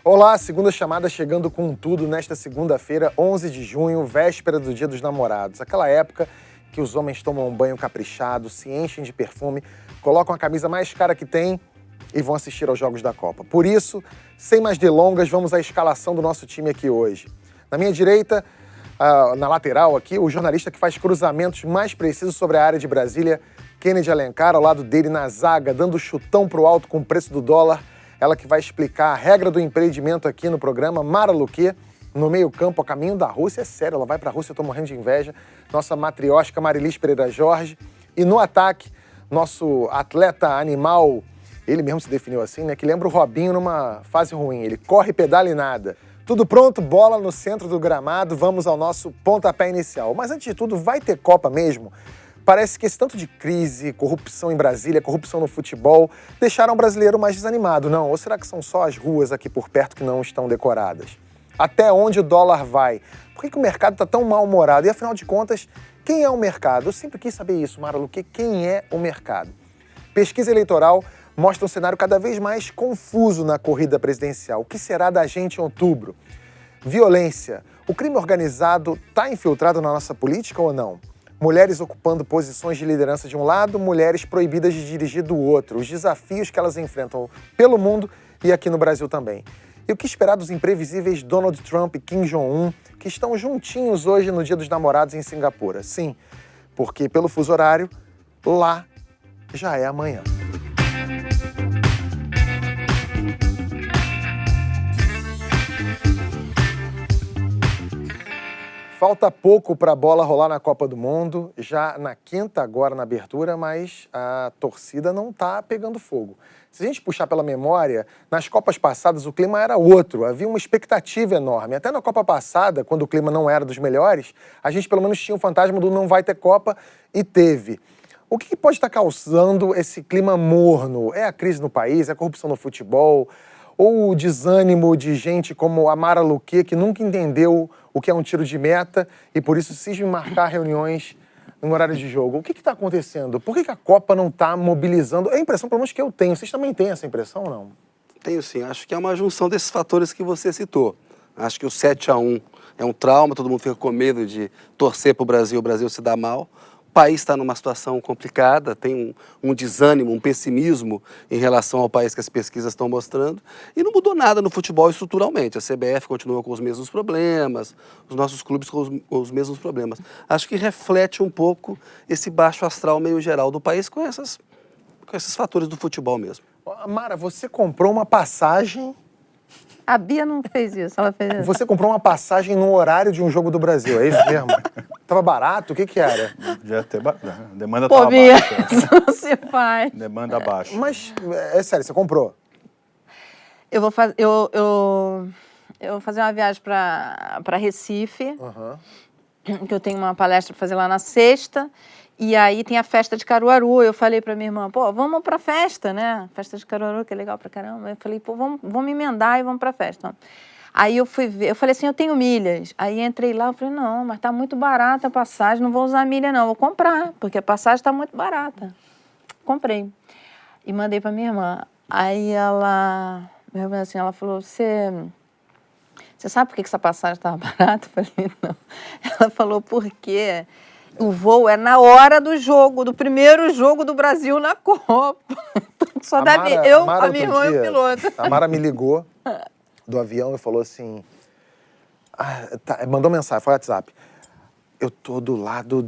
Olá, segunda chamada chegando com tudo nesta segunda-feira, 11 de junho, véspera do Dia dos Namorados. Aquela época que os homens tomam um banho caprichado, se enchem de perfume, colocam a camisa mais cara que tem e vão assistir aos Jogos da Copa. Por isso, sem mais delongas, vamos à escalação do nosso time aqui hoje. Na minha direita, na lateral aqui, o jornalista que faz cruzamentos mais precisos sobre a área de Brasília, Kennedy Alencar, ao lado dele na zaga, dando chutão pro alto com o preço do dólar. Ela que vai explicar a regra do empreendimento aqui no programa, Mara Luque, no meio-campo, a caminho da Rússia. É sério, ela vai pra Rússia, eu tô morrendo de inveja. Nossa matriótica Marilis Pereira Jorge. E no ataque, nosso atleta animal, ele mesmo se definiu assim, né? Que lembra o Robinho numa fase ruim. Ele corre, pedala e nada. Tudo pronto, bola no centro do gramado, vamos ao nosso pontapé inicial. Mas antes de tudo, vai ter Copa mesmo? Parece que esse tanto de crise, corrupção em Brasília, corrupção no futebol, deixaram o brasileiro mais desanimado, não? Ou será que são só as ruas aqui por perto que não estão decoradas? Até onde o dólar vai? Por que o mercado está tão mal-humorado? E, afinal de contas, quem é o mercado? Eu sempre quis saber isso, Mara Luque, quem é o mercado? Pesquisa eleitoral mostra um cenário cada vez mais confuso na corrida presidencial. O que será da gente em outubro? Violência. O crime organizado está infiltrado na nossa política ou não? Mulheres ocupando posições de liderança de um lado, mulheres proibidas de dirigir do outro. Os desafios que elas enfrentam pelo mundo e aqui no Brasil também. E o que esperar dos imprevisíveis Donald Trump e Kim Jong-un, que estão juntinhos hoje no Dia dos Namorados em Singapura? Sim, porque pelo fuso horário, lá já é amanhã. Falta pouco para a bola rolar na Copa do Mundo, já na quinta agora na abertura, mas a torcida não está pegando fogo. Se a gente puxar pela memória, nas Copas passadas o clima era outro, havia uma expectativa enorme. Até na Copa passada, quando o clima não era dos melhores, a gente pelo menos tinha o fantasma do não vai ter Copa e teve. O que pode estar causando esse clima morno? É a crise no país, é a corrupção no futebol? Ou o desânimo de gente como a Mara Luque, que nunca entendeu o que é um tiro de meta e por isso cisma em marcar reuniões no horário de jogo? O que está acontecendo? Por que a Copa não está mobilizando? É a impressão, pelo menos, que eu tenho. Vocês também têm essa impressão ou não? Tenho sim. Acho que é uma junção desses fatores que você citou. Acho que o 7-1 é um trauma, todo mundo fica com medo de torcer para o Brasil se dá mal. O país está numa situação complicada, tem um desânimo, um pessimismo em relação ao país que as pesquisas estão mostrando. E não mudou nada no futebol estruturalmente. A CBF continua com os mesmos problemas, os nossos clubes com os mesmos problemas. Acho que reflete um pouco esse baixo astral meio geral do país com esses fatores do futebol mesmo. Mara, você comprou uma passagem... A Bia não fez isso, ela fez isso. Você comprou uma passagem no horário de um jogo do Brasil, é isso mesmo? Tava barato? O que era? Já ter demanda Pô, tava Bia, baixa. isso não se faz. Demanda baixa. Mas, é sério, você comprou? Eu vou fazer uma viagem para Recife, que eu tenho uma palestra para fazer lá na sexta, e aí tem a festa de Caruaru. Eu falei para minha irmã, pô, vamos pra festa, né? Festa de Caruaru, que é legal pra caramba. Eu falei, pô, vamos emendar e vamos pra festa. Aí eu fui ver, eu falei assim, eu tenho milhas. Aí entrei lá, eu falei, não, mas tá muito barata a passagem, não vou usar milha não, vou comprar, porque a passagem tá muito barata. Comprei. E mandei pra minha irmã. Aí minha irmã assim, ela falou, você sabe por que essa passagem tava barata? Eu falei, não. Ela falou, por quê? O voo é na hora do jogo, do primeiro jogo do Brasil na Copa. Só a minha irmã e o piloto. A Mara me ligou do avião e falou assim... mandou mensagem, foi WhatsApp. Eu tô do lado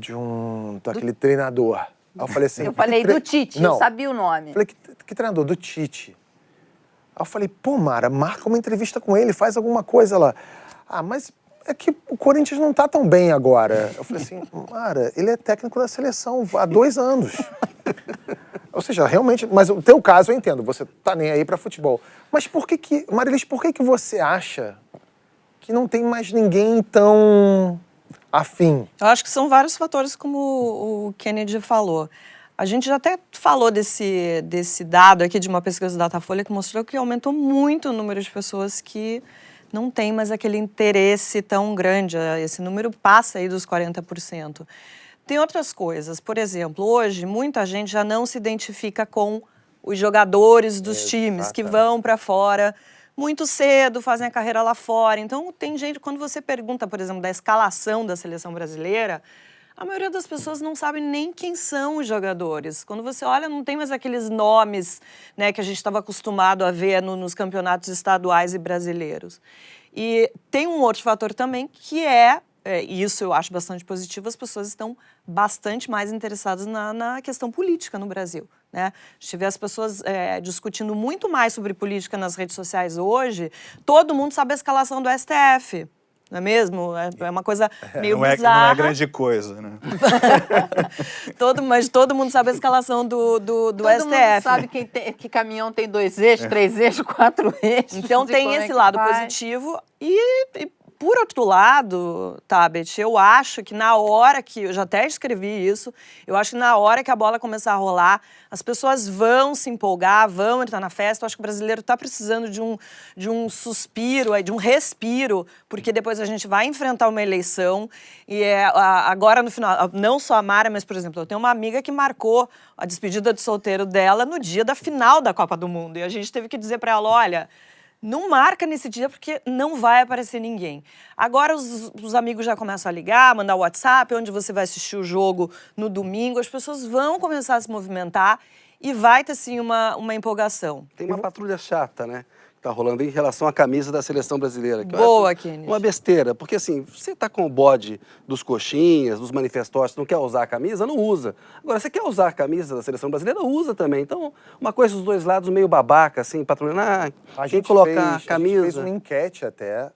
daquele treinador. Aí eu falei assim... Eu falei do Tite, não. Eu sabia o nome. Eu falei, que treinador? Do Tite. Aí eu falei, pô, Mara, marca uma entrevista com ele, faz alguma coisa lá. Mas... é que o Corinthians não tá tão bem agora. Eu falei assim, Mara, ele é técnico da seleção há 2 anos. Ou seja, realmente... Mas o teu caso eu entendo, você tá nem aí pra futebol. Mas Marilis, por que você acha que não tem mais ninguém tão afim? Eu acho que são vários fatores, como o Kennedy falou. A gente já até falou desse dado aqui de uma pesquisa do Datafolha que mostrou que aumentou muito o número de pessoas que não tem mais aquele interesse tão grande. Esse número passa aí dos 40%. Tem outras coisas. Por exemplo, hoje, muita gente já não se identifica com os jogadores dos times que vão para fora muito cedo, fazem a carreira lá fora. Então, tem gente, quando você pergunta, por exemplo, da escalação da seleção brasileira, a maioria das pessoas não sabe nem quem são os jogadores. Quando você olha, não tem mais aqueles nomes, né, que a gente estava acostumado a ver nos campeonatos estaduais e brasileiros. E tem um outro fator também, que e isso eu acho bastante positivo, as pessoas estão bastante mais interessadas na questão política no Brasil, né? A gente vê as pessoas discutindo muito mais sobre política nas redes sociais hoje, todo mundo sabe a escalação do STF, não é mesmo? É uma coisa meio bizarra. Não é grande coisa, né? Mas todo mundo sabe a escalação do Todo STF. mundo sabe que caminhão tem 2 eixos, 3 eixos, 4 eixos. Então tem esse lado positivo e por outro lado, Tabet, eu acho que na hora que, eu já até escrevi isso, eu acho que na hora que a bola começar a rolar, as pessoas vão se empolgar, vão entrar na festa. Eu acho que o brasileiro está precisando de um suspiro, de um respiro, porque depois a gente vai enfrentar uma eleição e agora no final, não só a Mara, mas, por exemplo, eu tenho uma amiga que marcou a despedida de solteiro dela no dia da final da Copa do Mundo e a gente teve que dizer para ela, olha, não marca nesse dia porque não vai aparecer ninguém. Agora os amigos já começam a ligar, mandar WhatsApp, onde você vai assistir o jogo no domingo. As pessoas vão começar a se movimentar e vai ter, sim, uma empolgação. Tem uma patrulha chata, né? Que tá rolando em relação à camisa da seleção brasileira. Que Boa, Kenneth. Uma besteira, porque assim, você tá com o bode dos coxinhas, dos manifestotes, não quer usar a camisa, não usa. Agora, você quer usar a camisa da seleção brasileira, usa também. Então, uma coisa dos dois lados meio babaca, assim, patrulhando, quem colocar a camisa... A gente fez uma enquete até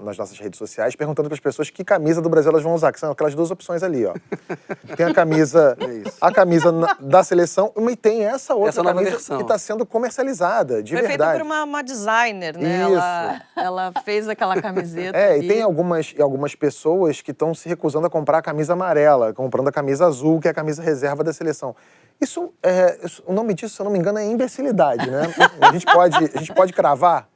nas nossas redes sociais, perguntando para as pessoas que camisa do Brasil elas vão usar, que são aquelas 2 opções ali, ó. Tem a camisa da seleção e tem essa outra nova camisa versão que está sendo comercializada, de Foi verdade. feita por uma designer, né? Ela fez aquela camiseta. E tem algumas pessoas que estão se recusando a comprar a camisa amarela, comprando a camisa azul, que é a camisa reserva da seleção. O nome disso, se eu não me engano, é imbecilidade, né? A gente pode cravar.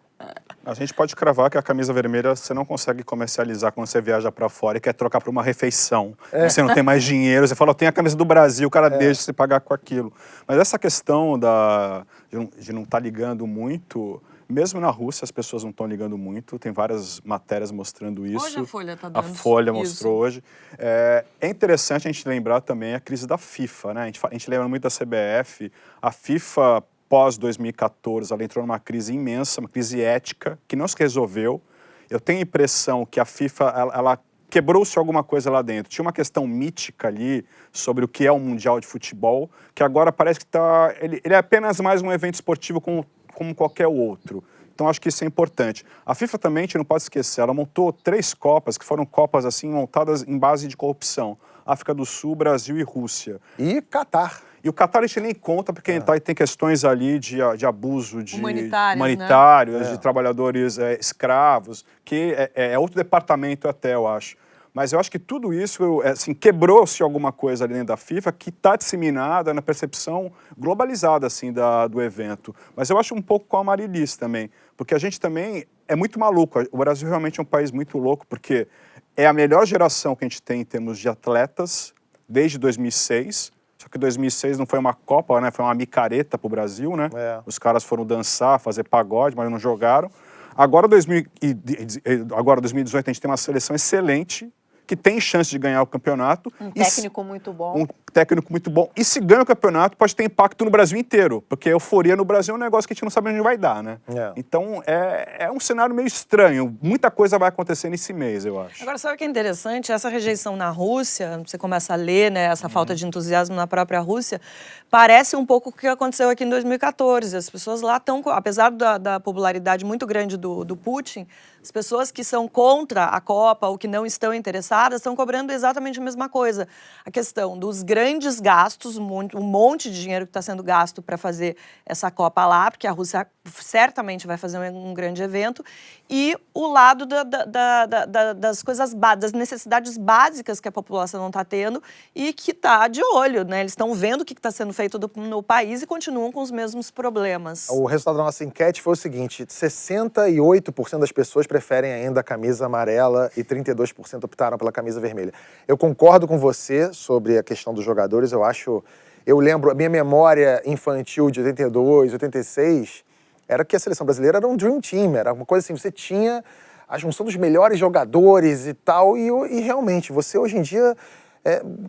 A gente pode cravar que a camisa vermelha você não consegue comercializar quando você viaja para fora e quer trocar por uma refeição. Você não tem mais dinheiro, você fala, tem a camisa do Brasil, o cara deixa você pagar com aquilo. Mas essa questão de não estar ligando muito, mesmo na Rússia as pessoas não estão ligando muito, tem várias matérias mostrando isso. Hoje a Folha está dando A Folha isso. mostrou hoje. É interessante a gente lembrar também a crise da FIFA, né? A gente lembra muito da CBF, a FIFA... Pós-2014, ela entrou numa crise imensa, uma crise ética, que não se resolveu. Eu tenho a impressão que a FIFA, ela quebrou-se alguma coisa lá dentro. Tinha uma questão mítica ali sobre o que é um Mundial de Futebol, que agora parece que ele é apenas mais um evento esportivo como qualquer outro. Então, acho que isso é importante. A FIFA também, a gente não pode esquecer, ela montou 3 Copas, que foram Copas assim montadas em base de corrupção. África do Sul, Brasil e Rússia. E Catar. E o Catar a gente nem conta, porque tem questões ali de abuso humanitário, né? De trabalhadores escravos, que é outro departamento até, eu acho. Mas eu acho que tudo isso, assim, quebrou-se alguma coisa ali dentro da FIFA que está disseminada na percepção globalizada, assim, do evento. Mas eu acho um pouco com a Marilis também, porque a gente também é muito maluco. O Brasil realmente é um país muito louco, porque é a melhor geração que a gente tem em termos de atletas desde 2006, só que 2006 não foi uma Copa, né? Foi uma micareta pro Brasil, né? Os caras foram dançar, fazer pagode, mas não jogaram. Agora 2018 a gente tem uma seleção excelente, que tem chance de ganhar o campeonato. Um técnico muito bom. Um técnico muito bom. E se ganha o campeonato, pode ter impacto no Brasil inteiro. Porque a euforia no Brasil é um negócio que a gente não sabe onde vai dar, né? Então, é um cenário meio estranho. Muita coisa vai acontecer nesse mês, eu acho. Agora, sabe o que é interessante? Essa rejeição na Rússia, você começa a ler, né, essa falta de entusiasmo na própria Rússia, parece um pouco o que aconteceu aqui em 2014. As pessoas lá estão, apesar da popularidade muito grande do Putin, as pessoas que são contra a Copa ou que não estão interessadas estão cobrando exatamente a mesma coisa. A questão dos grandes gastos, um monte de dinheiro que está sendo gasto para fazer essa Copa lá, porque a Rússia certamente vai fazer um grande evento, e o lado das coisas, das necessidades básicas que a população não está tendo e que está de olho, né? Eles estão vendo o que está sendo feito no país e continuam com os mesmos problemas. O resultado da nossa enquete foi o seguinte: 68% das pessoas preferem ainda a camisa amarela e 32% optaram pela camisa vermelha. Eu concordo com você sobre a questão dos jogadores. Eu lembro, a minha memória infantil de 82, 86, era que a seleção brasileira era um dream team, era uma coisa assim, você tinha a junção dos melhores jogadores e tal, e realmente, você hoje em dia...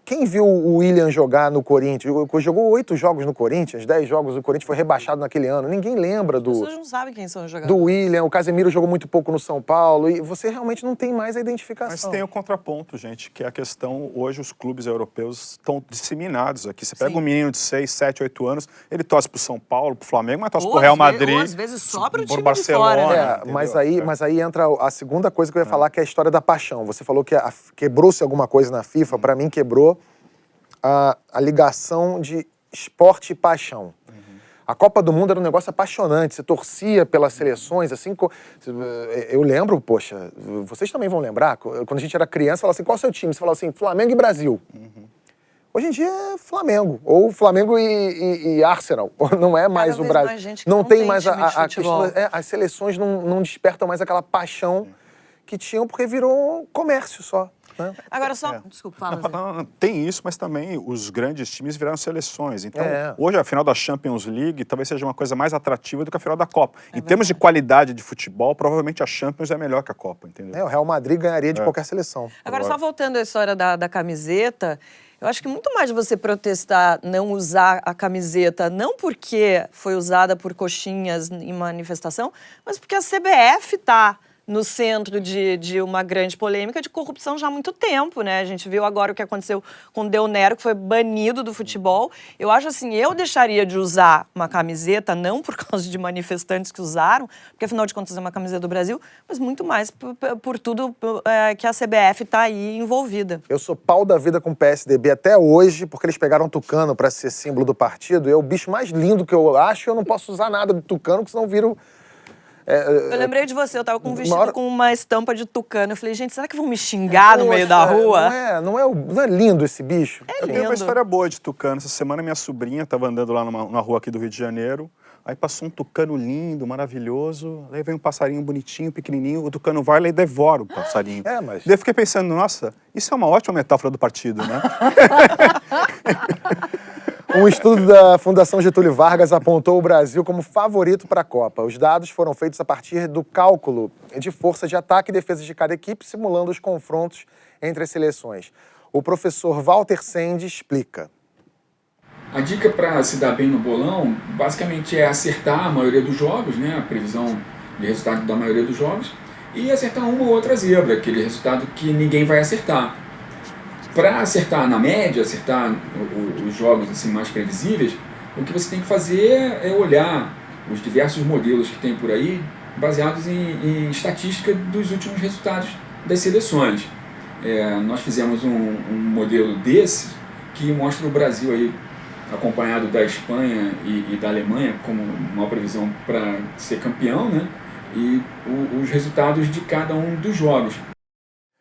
quem viu o Willian jogar no Corinthians? Jogou 8 jogos no Corinthians, 10 jogos, o Corinthians foi rebaixado naquele ano. Ninguém lembra As pessoas não sabem quem são os do jogadores. Willian, o Casemiro jogou muito pouco no São Paulo, e você realmente não tem mais a identificação. Mas tem o contraponto, gente, que é a questão, hoje os clubes europeus estão disseminados aqui. Você pega um menino de 6, 7, 8 anos, ele torce pro São Paulo, pro Flamengo, mas torce pro Real Madrid. Ou às vezes só pro time de Barcelona, fora, né? entendeu? Mas aí entra a segunda coisa que eu ia falar, que é a história da paixão. Você falou que quebrou-se alguma coisa na FIFA, pra mim quebrou a ligação de esporte e paixão. A Copa do Mundo era um negócio apaixonante, você torcia pelas seleções, assim, eu lembro, poxa, vocês também vão lembrar, quando a gente era criança, falava assim, qual é o seu time? Você falava assim, Flamengo e Brasil. Hoje em dia é Flamengo, ou Flamengo e Arsenal, não é mais Cada o vez Brasil. mais gente que não não tem tem mais time de a futebol. questão, as seleções não despertam mais aquela paixão que tinham, porque virou um comércio só. Né? Agora só... Desculpa, fala, Zé. Não, tem isso, mas também os grandes times viraram seleções. Então, É. hoje a final da Champions League talvez seja uma coisa mais atrativa do que a final da Copa. Em termos de qualidade de futebol, provavelmente a Champions é melhor que a Copa, entendeu? O Real Madrid ganharia de qualquer seleção. Agora, só voltando à história da camiseta, eu acho que muito mais de você protestar não usar a camiseta, não porque foi usada por coxinhas em manifestação, mas porque a CBF está no centro de uma grande polêmica de corrupção já há muito tempo, né? A gente viu agora o que aconteceu com o Del Nero, que foi banido do futebol. Eu acho assim, eu deixaria de usar uma camiseta, não por causa de manifestantes que usaram, porque afinal de contas é uma camiseta do Brasil, mas muito mais por tudo que a CBF está aí envolvida. Eu sou pau da vida com o PSDB até hoje, porque eles pegaram Tucano para ser símbolo do partido. É o bicho mais lindo que eu acho, eu não posso usar nada do Tucano, porque senão viro... Eu lembrei de você, eu tava com um vestido com uma estampa de tucano. Eu falei, gente, será que vão me xingar no meio da rua? Não é lindo esse bicho? É Eu tenho uma lindo. história boa de tucano. Essa semana minha sobrinha estava andando lá numa rua aqui do Rio de Janeiro. Aí passou um tucano lindo, maravilhoso. Aí vem um passarinho bonitinho, pequenininho. O tucano vai lá e devora o passarinho. Mas... Daí eu fiquei pensando, nossa, isso é uma ótima metáfora do partido, né? Um estudo da Fundação Getúlio Vargas apontou o Brasil como favorito para a Copa. Os dados foram feitos a partir do cálculo de força de ataque e defesa de cada equipe, simulando os confrontos entre as seleções. O professor Walter Sende explica. A dica para se dar bem no bolão, basicamente, é acertar a maioria dos jogos, né? A previsão de resultado da maioria dos jogos, e acertar uma ou outra zebra, aquele resultado que ninguém vai acertar. Para acertar na média, acertar os jogos assim, mais previsíveis, o que você tem que fazer é olhar os diversos modelos que tem por aí, baseados em estatística dos últimos resultados das seleções. Nós fizemos um modelo desse que mostra o Brasil aí, acompanhado da Espanha e da Alemanha como uma previsão para ser campeão, né? E os resultados de cada um dos jogos.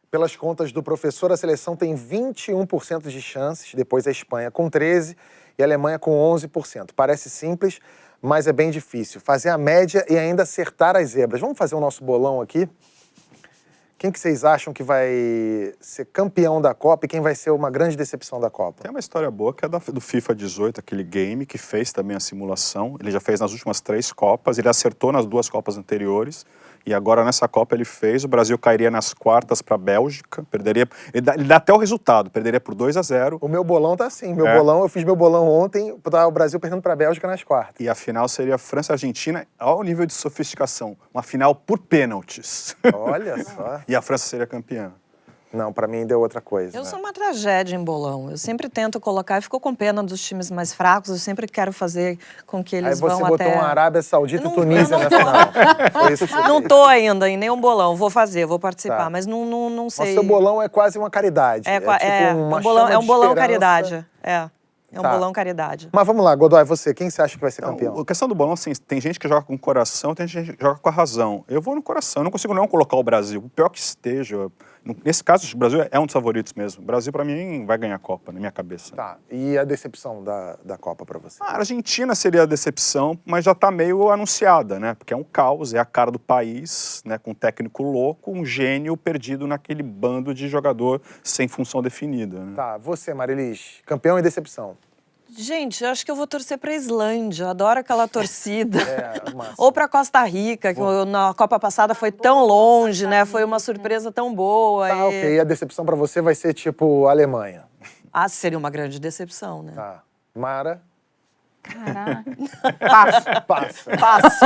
Pelas contas do professor, a seleção tem 21% de chances, depois a Espanha com 13% e a Alemanha com 11%. Parece simples, mas é bem difícil. Fazer a média e ainda acertar as zebras. Vamos fazer o nosso bolão aqui? Quem que vocês acham que vai ser campeão da Copa e quem vai ser uma grande decepção da Copa? Tem uma história boa que é do FIFA 18, aquele game que fez também a simulação. Ele já fez nas últimas 3 Copas, ele acertou nas 2 Copas anteriores. E agora nessa Copa ele fez, o Brasil cairia nas quartas para a Bélgica, perderia, ele dá até o resultado, perderia por 2-0. O meu bolão tá assim, eu fiz meu bolão ontem, tá o Brasil perdendo para a Bélgica nas quartas. E a final seria França e Argentina, ao nível de sofisticação, uma final por pênaltis. Olha só. E a França seria campeã. Não, para mim deu outra coisa. Eu sou uma tragédia em bolão. Eu sempre tento colocar, e ficou com pena dos times mais fracos, eu sempre quero fazer com que eles vão até... Aí você botou uma Arábia Saudita e Eu Tunísia não na tô. final. Foi isso que você Não fez. tô ainda em nenhum bolão, vou participar, Tá. mas não Mas sei. seu bolão é quase uma caridade. Um bolão caridade. É um Tá. bolão caridade. Mas vamos lá, Godoy, você, quem você acha que vai ser campeão? Então, a questão do bolão, assim, tem gente que joga com o coração, tem gente que joga com a razão. Eu vou no coração, eu não consigo não colocar o Brasil. O pior que esteja, nesse caso, o Brasil é um dos favoritos mesmo. O Brasil, pra mim, vai ganhar a Copa, na minha cabeça. Tá, e a decepção da Copa pra você? A Argentina seria a decepção, mas já tá meio anunciada, né? Porque é um caos, é a cara do país, né? Com um técnico louco, um gênio perdido naquele bando de jogador sem função definida, né? Tá, você, Marilis, campeão e decepção. Gente, eu acho que eu vou torcer pra Islândia. Eu adoro aquela torcida. Massa. Ou pra Costa Rica, que na Copa passada foi tão longe, né? Foi uma surpresa tão boa. Tá, ok. E a decepção pra você vai ser tipo Alemanha. Ah, seria uma grande decepção, né? Tá. Mara? Caraca. Passa. Passo.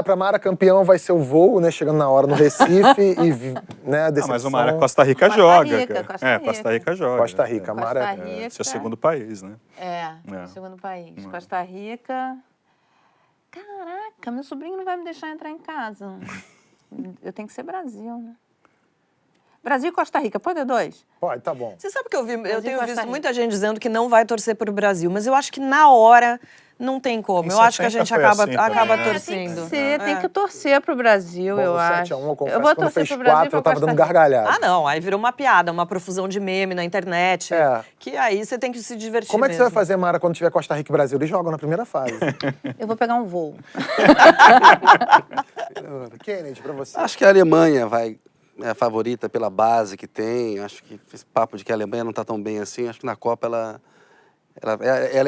Pra Mara, campeão vai ser o voo, né? Chegando na hora no Recife e, né, a Ah, decepção... mas o Mara, Costa Rica Costa joga. Rica, cara. Costa Rica. Costa Rica joga. Costa Rica, Mara... Costa Rica. Seu segundo país, né? É, segundo país. Costa Rica. Caraca, meu sobrinho não vai me deixar entrar em casa. Eu tenho que ser Brasil, né? Brasil e Costa Rica, pode ter 2? Pode, tá bom. Você sabe que eu tenho Costa visto Rica. muita gente dizendo que não vai torcer pro Brasil, mas eu acho que na hora não tem como. Em Eu acho que a 70 gente foi acaba, assim também, acaba né? torcendo. Tem que torcer pro Brasil, Bom, eu no acho. 7x1, eu confesso, eu vou quando torcer fez pro Brasil 4, e eu pra tava dando Costa Rica. gargalhada. Ah, não, aí virou uma piada, uma profusão de meme na internet, É. que aí você tem que se divertir Como é que você vai mesmo. fazer, Mara, quando tiver Costa Rica e Brasil? Eles jogam na primeira fase. Eu vou pegar um voo. Kennedy, pra você. Acho que a Alemanha é a favorita pela base que tem. Acho que esse papo de que a Alemanha não está tão bem assim, acho que na Copa ela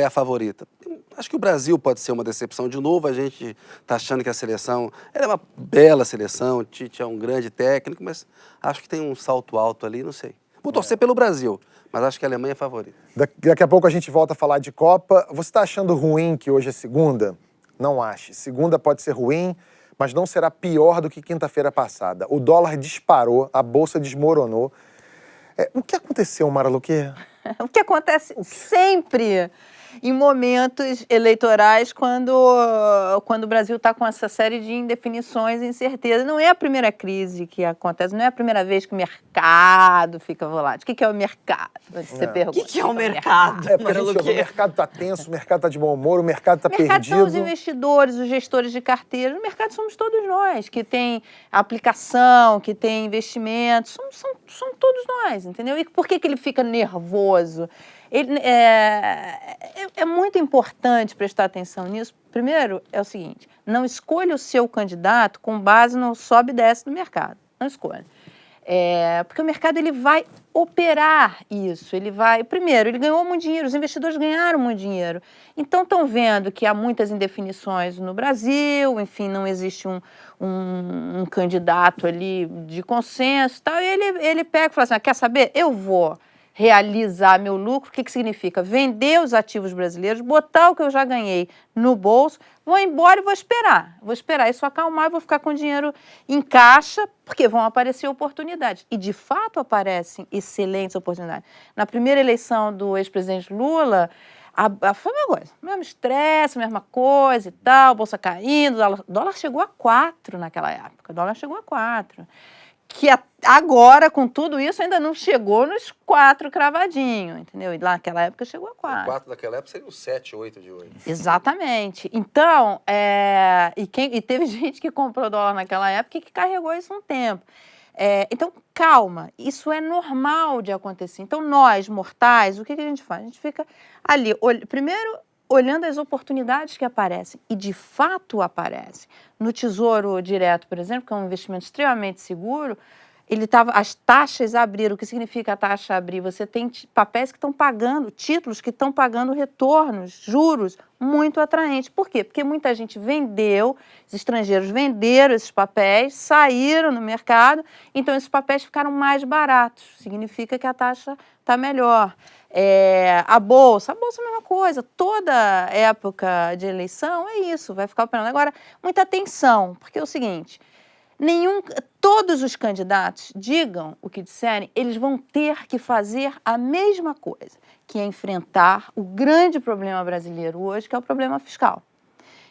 é a favorita. Acho que o Brasil pode ser uma decepção. De novo, a gente está achando que a seleção... Ela é uma bela seleção, o Tite é um grande técnico, mas acho que tem um salto alto ali, não sei. Vou torcer pelo Brasil, mas acho que a Alemanha é a favorita. Daqui a pouco a gente volta a falar de Copa. Você tá achando ruim que hoje é segunda? Não ache. Segunda pode ser ruim, mas não será pior do que quinta-feira passada. O dólar disparou, a bolsa desmoronou. O que aconteceu, Mara Luque? O que acontece sempre em momentos eleitorais quando o Brasil está com essa série de indefinições e incertezas. Não é a primeira crise que acontece, não é a primeira vez que o mercado fica volátil. O que é o mercado? Você pergunta. O que é o mercado? Porque a Mara gente ouve, o Luque? mercado tá tenso, o mercado tá de bom humor, o mercado tá O mercado são os perdido. investidores, os gestores de carteira. O mercado somos todos nós, que tem aplicação, que tem investimentos. São todos nós, entendeu? E por que ele fica nervoso? É muito importante prestar atenção nisso. Primeiro, é o seguinte, não escolha o seu candidato com base no sobe e desce do mercado. Não escolha. Porque o mercado ele vai operar isso. Primeiro, ele ganhou muito dinheiro, os investidores ganharam muito dinheiro. Então, estão vendo que há muitas indefinições no Brasil, enfim, não existe um candidato ali de consenso e tal. E ele pega e fala assim, quer saber? Eu vou realizar meu lucro. O que significa? Vender os ativos brasileiros, botar o que eu já ganhei no bolso, vou embora e vou esperar. Vou esperar isso acalmar e vou ficar com o dinheiro em caixa, porque vão aparecer oportunidades. E, de fato, aparecem excelentes oportunidades. Na primeira eleição do ex-presidente Lula, foi a mesma coisa. Mesmo estresse, mesma coisa e tal, bolsa caindo, dólar chegou a 4 naquela época. Dólar chegou a 4. Que agora, com tudo isso, ainda não chegou nos 4 cravadinho, entendeu? E lá naquela época chegou a 4. 4 daquela época seria um 7, 8 de hoje. Exatamente. Então, e teve gente que comprou dólar naquela época e que carregou isso um tempo. Então, calma, isso é normal de acontecer. Então, nós, mortais, o que a gente faz? A gente fica ali, primeiro, olhando as oportunidades que aparecem, e de fato aparecem. No Tesouro Direto, por exemplo, que é um investimento extremamente seguro, as taxas abriram. O que significa a taxa abrir? Você tem papéis que estão pagando, títulos que estão pagando retornos, juros muito atraentes. Por quê? Porque muita gente vendeu, os estrangeiros venderam esses papéis, saíram no mercado, então esses papéis ficaram mais baratos. Significa que a taxa está melhor. A bolsa é a mesma coisa. Toda época de eleição é isso, vai ficar operando. Agora, muita atenção, porque é o seguinte, todos os candidatos, digam o que disserem, eles vão ter que fazer a mesma coisa, que é enfrentar o grande problema brasileiro hoje, que é o problema fiscal.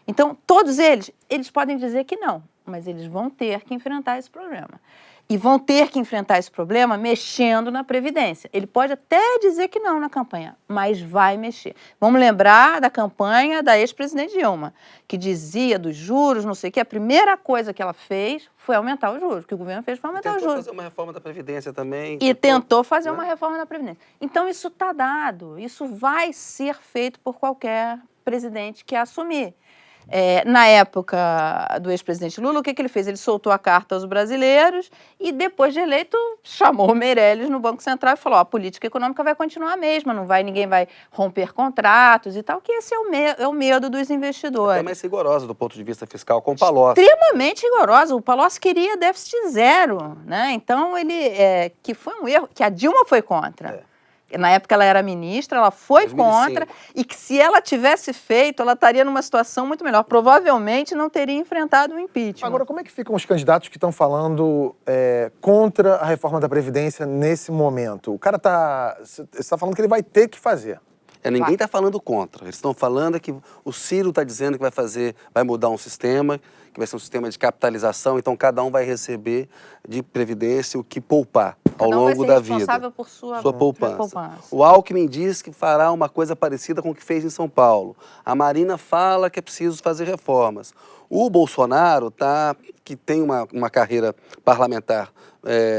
Então, todos eles podem dizer que não, mas eles vão ter que enfrentar esse problema. E vão ter que enfrentar esse problema mexendo na Previdência. Ele pode até dizer que não na campanha, mas vai mexer. Vamos lembrar da campanha da ex-presidente Dilma, que dizia dos juros, não sei o quê. A primeira coisa que ela fez foi aumentar os juros. O que o governo fez foi aumentar os juros. Tentou fazer uma reforma da Previdência também. E tentou fazer uma reforma da Previdência. Então, isso está dado. Isso vai ser feito por qualquer presidente que assumir. Na época do ex-presidente Lula, o que ele fez? Ele soltou a carta aos brasileiros e, depois de eleito, chamou o Meirelles no Banco Central e falou: a política econômica vai continuar a mesma, ninguém vai romper contratos e tal, que esse é o medo dos investidores. É mais rigorosa do ponto de vista fiscal, com o Palocci. Extremamente rigorosa. O Palocci queria déficit zero, né? Então, que foi um erro, que a Dilma foi contra. Na época ela era ministra, ela foi 2005. contra, e que se ela tivesse feito, ela estaria numa situação muito melhor. Provavelmente não teria enfrentado o impeachment. Agora, como é que ficam os candidatos que estão falando contra a reforma da Previdência nesse momento? O cara você está falando que ele vai ter que fazer. Ninguém está falando contra. Eles estão falando que o Ciro está dizendo que vai mudar um sistema, que vai ser um sistema de capitalização, então cada um vai receber de previdência o que poupar ao longo da vida. Responsável por sua poupança. O Alckmin diz que fará uma coisa parecida com o que fez em São Paulo. A Marina fala que é preciso fazer reformas. O Bolsonaro, que tem uma carreira parlamentar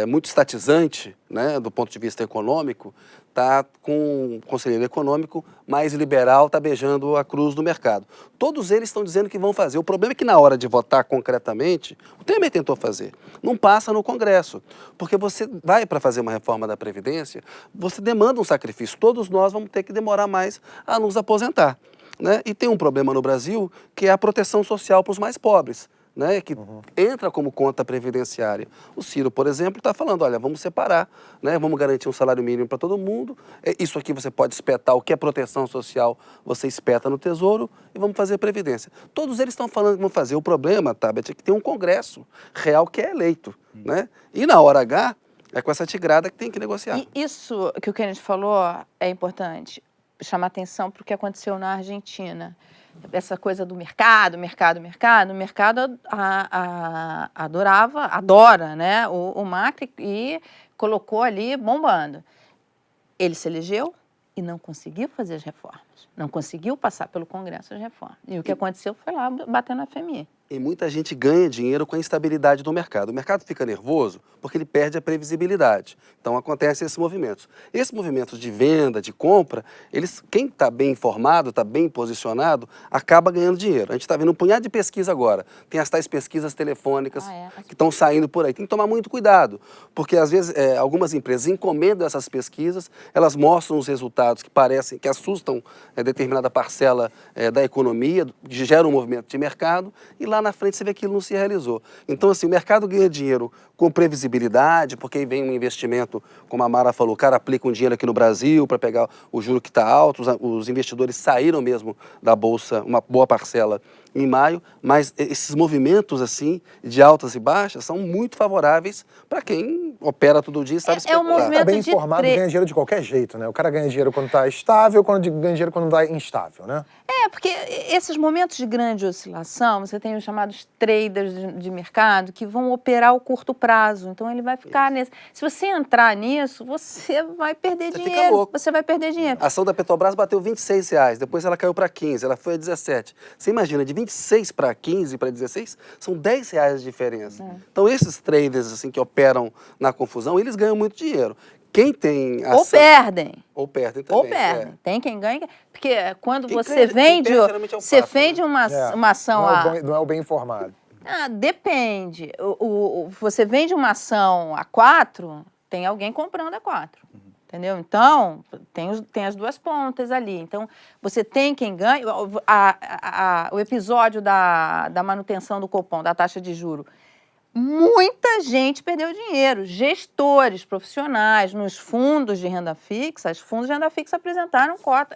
muito estatizante, né, do ponto de vista econômico, está com um conselheiro econômico mais liberal, está beijando a cruz do mercado. Todos eles estão dizendo que vão fazer. O problema é que na hora de votar concretamente, o Temer tentou fazer, não passa no Congresso. Porque você vai para fazer uma reforma da Previdência, você demanda um sacrifício. Todos nós vamos ter que demorar mais a nos aposentar, né? E tem um problema no Brasil que é a proteção social para os mais pobres, né, que entra como conta previdenciária. O Ciro, por exemplo, está falando, olha, vamos separar, né, vamos garantir um salário mínimo para todo mundo, isso aqui você pode espetar, o que é proteção social, você espeta no Tesouro e vamos fazer previdência. Todos eles estão falando que vão fazer. O problema, Tabet, é que tem um Congresso real que é eleito, né, e na hora H é com essa tigrada que tem que negociar. E isso que o Kennedy falou é importante, chamar atenção para o que aconteceu na Argentina. Essa coisa do mercado, o mercado adora, né, o Macri, e colocou ali bombando. Ele se elegeu e não conseguiu fazer as reformas, não conseguiu passar pelo Congresso as reformas. E o que aconteceu foi lá bater na FMI. E muita gente ganha dinheiro com a instabilidade do mercado. O mercado fica nervoso porque ele perde a previsibilidade. Então acontecem esses movimentos. Esses movimentos de venda, de compra, quem está bem informado, está bem posicionado, acaba ganhando dinheiro. A gente está vendo um punhado de pesquisa agora. Tem as tais pesquisas telefônicas que estão saindo por aí. Tem que tomar muito cuidado, porque às vezes algumas empresas encomendam essas pesquisas, elas mostram os resultados que parecem, que assustam determinada parcela da economia, que gera um movimento de mercado, e lá na frente você vê que aquilo não se realizou. Então, assim, o mercado ganha dinheiro com previsibilidade, porque aí vem um investimento, como a Mara falou, o cara aplica um dinheiro aqui no Brasil para pegar o juro que está alto, os investidores saíram mesmo da Bolsa, uma boa parcela, em maio, mas esses movimentos, assim, de altas e baixas, são muito favoráveis para quem opera todo dia e sabe especular. Um movimento bem informado ganha dinheiro de qualquer jeito, né? O cara ganha dinheiro quando está estável, ganha dinheiro quando está instável, né? Porque esses momentos de grande oscilação, você tem os chamados traders de mercado que vão operar ao curto prazo. Então, ele vai ficar nesse... Se você entrar nisso, você vai perder dinheiro. Fica louco. Você vai perder dinheiro. A ação da Petrobras bateu R$26, depois ela caiu para 15, ela foi a 17. Você imagina, de 26 para 15 para 16, são R$10 de diferença. Então, esses traders assim, que operam na confusão, eles ganham muito dinheiro. Quem tem ação... Ou perdem. Ou perdem também. Ou perdem. Tem quem ganha. Porque quando Quem você ganha, vende, geralmente é o você papo, vende uma ação... Não é o bem informado. Depende. Você vende uma ação a 4, tem alguém comprando a 4. Entendeu? Então, tem as duas pontas ali. Então, você tem quem ganha. O episódio da manutenção do Copom, da taxa de juros, muita gente perdeu dinheiro. Gestores profissionais nos fundos de renda fixa, os fundos de renda fixa apresentaram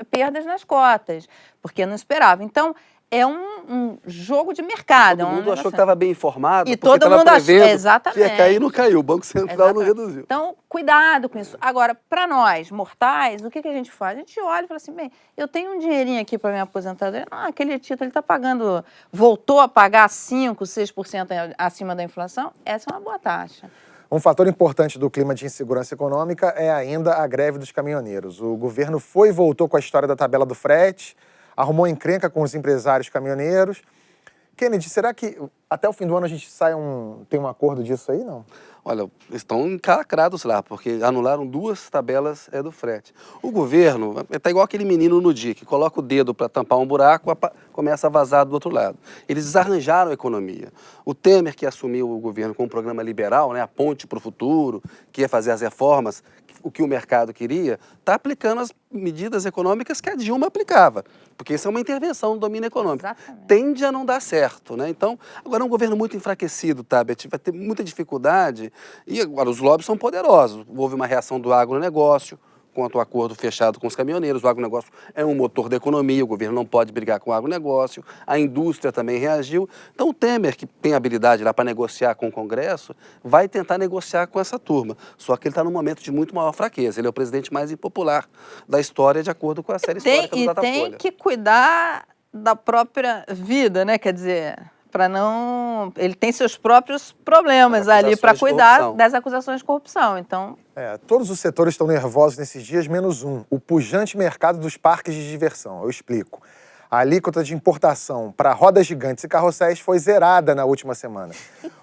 perdas nas cotas, porque não esperavam. Então, é um jogo de mercado. Todo mundo achou que estava bem informado, e porque todo mundo achou exatamente. que ia cair e não caiu. O Banco Central não reduziu. Então, cuidado com isso. Agora, para nós, mortais, o que a gente faz? A gente olha e fala assim, bem, eu tenho um dinheirinho aqui para minha aposentadoria. Aquele título, ele está pagando, voltou a pagar 5%, 6% acima da inflação. Essa é uma boa taxa. Um fator importante do clima de insegurança econômica é ainda a greve dos caminhoneiros. O governo foi e voltou com a história da tabela do frete, arrumou encrenca com os empresários caminhoneiros Kennedy, será que até o fim do ano a gente tem um acordo disso aí, não? Olha, estão encalacrados lá, porque anularam 2 tabelas do frete. O governo está igual aquele menino no dia, que coloca o dedo para tampar um buraco, começa a vazar do outro lado. Eles desarranjaram a economia. O Temer, que assumiu o governo com um programa liberal, né, a ponte para o futuro, que ia fazer as reformas, o que o mercado queria, está aplicando as medidas econômicas que a Dilma aplicava. Porque isso é uma intervenção no domínio econômico. Exatamente. Tende a não dar certo, né? Então, agora é um governo muito enfraquecido, Tabet, vai ter muita dificuldade. E agora os lobbies são poderosos. Houve uma reação do agronegócio quanto ao acordo fechado com os caminhoneiros. O agronegócio é um motor da economia, o governo não pode brigar com o agronegócio. A indústria também reagiu. Então o Temer, que tem habilidade lá para negociar com o Congresso, vai tentar negociar com essa turma. Só que ele está num momento de muito maior fraqueza. Ele é o presidente mais impopular da história, de acordo com a série histórica do Datafolha. Tem que cuidar da própria vida, né? Quer dizer, para não... Ele tem seus próprios problemas ali para cuidar das acusações de corrupção. Então... todos os setores estão nervosos nesses dias, menos um: o pujante mercado dos parques de diversão. Eu explico. A alíquota de importação para rodas gigantes e carrosséis foi zerada na última semana.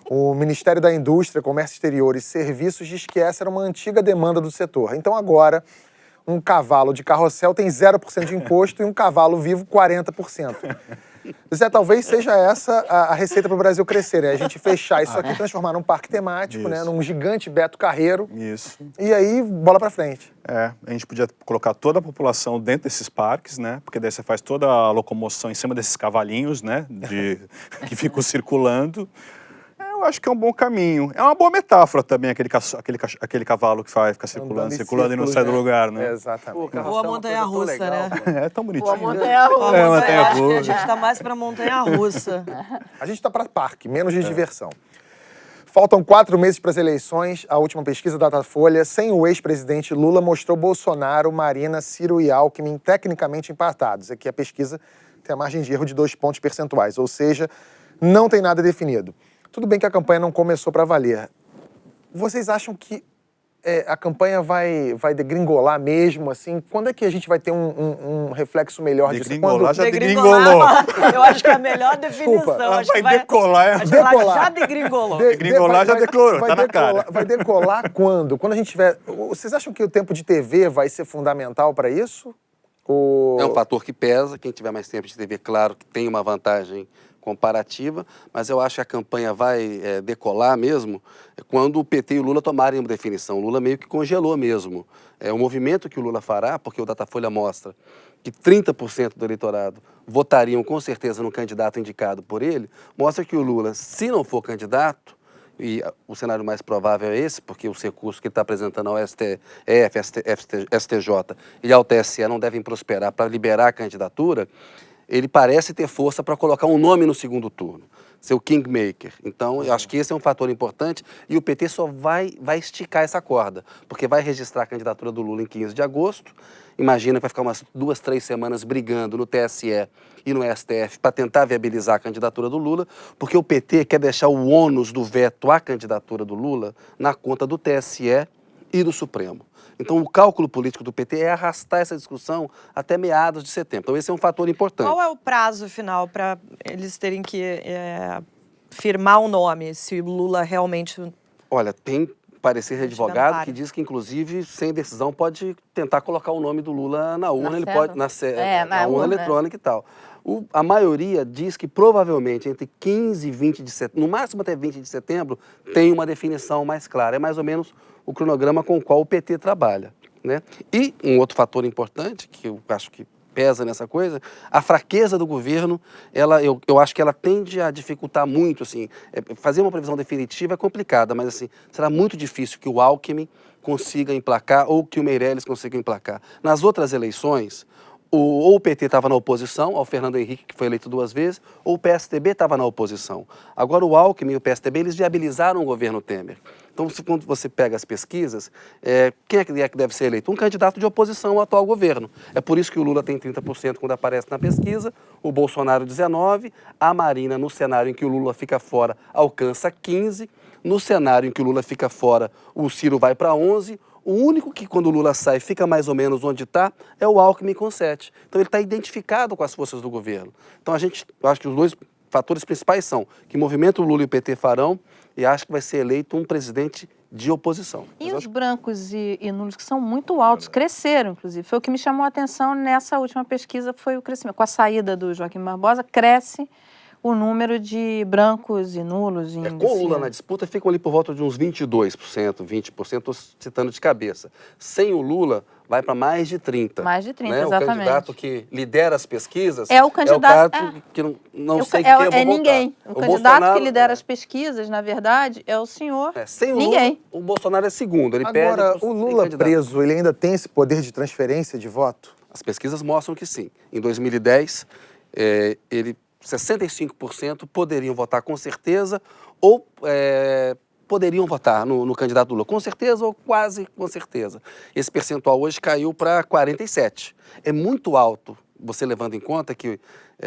O Ministério da Indústria, Comércio Exterior e Serviços diz que essa era uma antiga demanda do setor. Então agora, um cavalo de carrossel tem 0% de imposto e um cavalo vivo 40%. Zé, talvez seja essa a receita para o Brasil crescer, né? A gente fechar isso aqui, transformar num parque temático, né? Num gigante Beto Carreiro. Isso. E aí, bola para frente. A gente podia colocar toda a população dentro desses parques, né? Porque daí você faz toda a locomoção em cima desses cavalinhos, né? Que ficam circulando. Eu acho que é um bom caminho. É uma boa metáfora também, aquele cavalo que fica circulando e não sai do lugar, né? Exatamente. Ou a montanha-russa, né? É tão bonitinho. Ou a montanha-russa. Eu acho que a gente está mais para montanha-russa. A gente está para parque, menos de diversão. Faltam 4 meses para as eleições. A última pesquisa da Datafolha, sem o ex-presidente Lula, mostrou Bolsonaro, Marina, Ciro e Alckmin tecnicamente empatados. Aqui a pesquisa tem a margem de erro de 2 pontos percentuais, ou seja, não tem nada definido. Tudo bem que a campanha não começou para valer. Vocês acham que a campanha vai degringolar mesmo, assim? Quando é que a gente vai ter um reflexo melhor disso? Degringolar já degringolou. Eu acho que é a melhor definição. Desculpa, acho que vai decolar. acho que ela já degringolou. Degringolar já decolou, tá na cara. Vai decolar quando? Quando a gente tiver... Vocês acham que o tempo de TV vai ser fundamental para isso? É um fator que pesa. Quem tiver mais tempo de TV, claro que tem uma vantagem comparativa, mas eu acho que a campanha vai decolar mesmo quando o PT e o Lula tomarem uma definição. O Lula meio que congelou mesmo. O movimento que o Lula fará, porque o Datafolha mostra que 30% do eleitorado votariam com certeza no candidato indicado por ele, mostra que o Lula, se não for candidato, e o cenário mais provável é esse, porque os recursos que ele está apresentando ao STF, STJ e ao TSE não devem prosperar para liberar a candidatura, ele parece ter força para colocar um nome no segundo turno, ser o kingmaker. Então, eu acho que esse é um fator importante e o PT só vai esticar essa corda, porque vai registrar a candidatura do Lula em 15 de agosto. Imagina que vai ficar umas 2, 3 semanas brigando no TSE e no STF para tentar viabilizar a candidatura do Lula, porque o PT quer deixar o ônus do veto à candidatura do Lula na conta do TSE e do Supremo. Então, o cálculo político do PT é arrastar essa discussão até meados de setembro. Então, esse é um fator importante. Qual é o prazo final para eles terem que firmar o nome, se o Lula realmente... Olha, tem parecer de advogado que diz que, inclusive, sem decisão, pode tentar colocar o nome do Lula na urna. Ele pode na urna eletrônica e tal. A maioria diz que provavelmente entre 15 e 20 de setembro, no máximo até 20 de setembro, tem uma definição mais clara. É mais ou menos o cronograma com o qual o PT trabalha, né? E um outro fator importante, que eu acho que pesa nessa coisa, a fraqueza do governo, eu acho que ela tende a dificultar muito, assim, fazer uma previsão definitiva é complicada, mas assim, será muito difícil que o Alckmin consiga emplacar ou que o Meirelles consiga emplacar. Nas outras eleições, ou o PT estava na oposição ao Fernando Henrique, que foi eleito 2 vezes, ou o PSDB estava na oposição. Agora o Alckmin e o PSDB, eles viabilizaram o governo Temer. Então, quando você pega as pesquisas, quem é que deve ser eleito? Um candidato de oposição ao atual governo. É por isso que o Lula tem 30% quando aparece na pesquisa, o Bolsonaro 19%, a Marina, no cenário em que o Lula fica fora, alcança 15%, no cenário em que o Lula fica fora, o Ciro vai para 11%, o único que, quando o Lula sai, fica mais ou menos onde está, é o Alckmin com 7%. Então, ele está identificado com as forças do governo. Então, eu acho que os dois fatores principais são que movimento o Lula e o PT farão e acho que vai ser eleito um presidente de oposição. E os brancos e nulos, que são muito altos, cresceram, inclusive. Foi o que me chamou a atenção nessa última pesquisa, foi o crescimento. Com a saída do Joaquim Barbosa, cresce o número de brancos e nulos. Com o Lula na disputa, ficam ali por volta de uns 22%, 20%, estou citando de cabeça. Sem o Lula, vai para mais de 30%. Mais de 30%, né? exatamente. O candidato que lidera as pesquisas é o candidato que não sei quem eu vou votar. Ninguém. O candidato Bolsonaro, que lidera as pesquisas, na verdade, é o senhor. Sem o ninguém. Lula, o Bolsonaro é segundo. Ele Agora, perde o Lula preso, ele ainda tem esse poder de transferência de voto? As pesquisas mostram que sim. Em 2010, 65% poderiam votar com certeza ou poderiam votar no candidato Lula com certeza ou quase com certeza. Esse percentual hoje caiu para 47%. É muito alto, você levando em conta que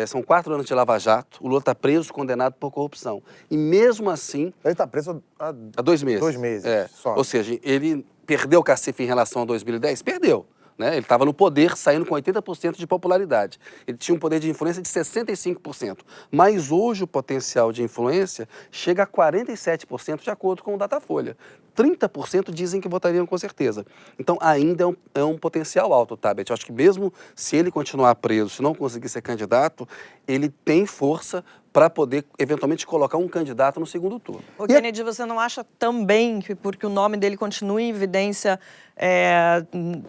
são 4 anos de Lava Jato, o Lula está preso, condenado por corrupção. E mesmo assim... Ele está preso há 2 meses. 2 meses, só. Ou seja, ele perdeu o cacife em relação a 2010? Perdeu. Né? Ele estava no poder, saindo com 80% de popularidade. Ele tinha um poder de influência de 65%. Mas hoje o potencial de influência chega a 47%, de acordo com o Datafolha. 30% dizem que votariam com certeza. Então, ainda é um potencial alto, Tabet. Eu acho que mesmo se ele continuar preso, se não conseguir ser candidato, ele tem força para poder, eventualmente, colocar um candidato no segundo turno. O Kennedy, você não acha também que, porque o nome dele continua em evidência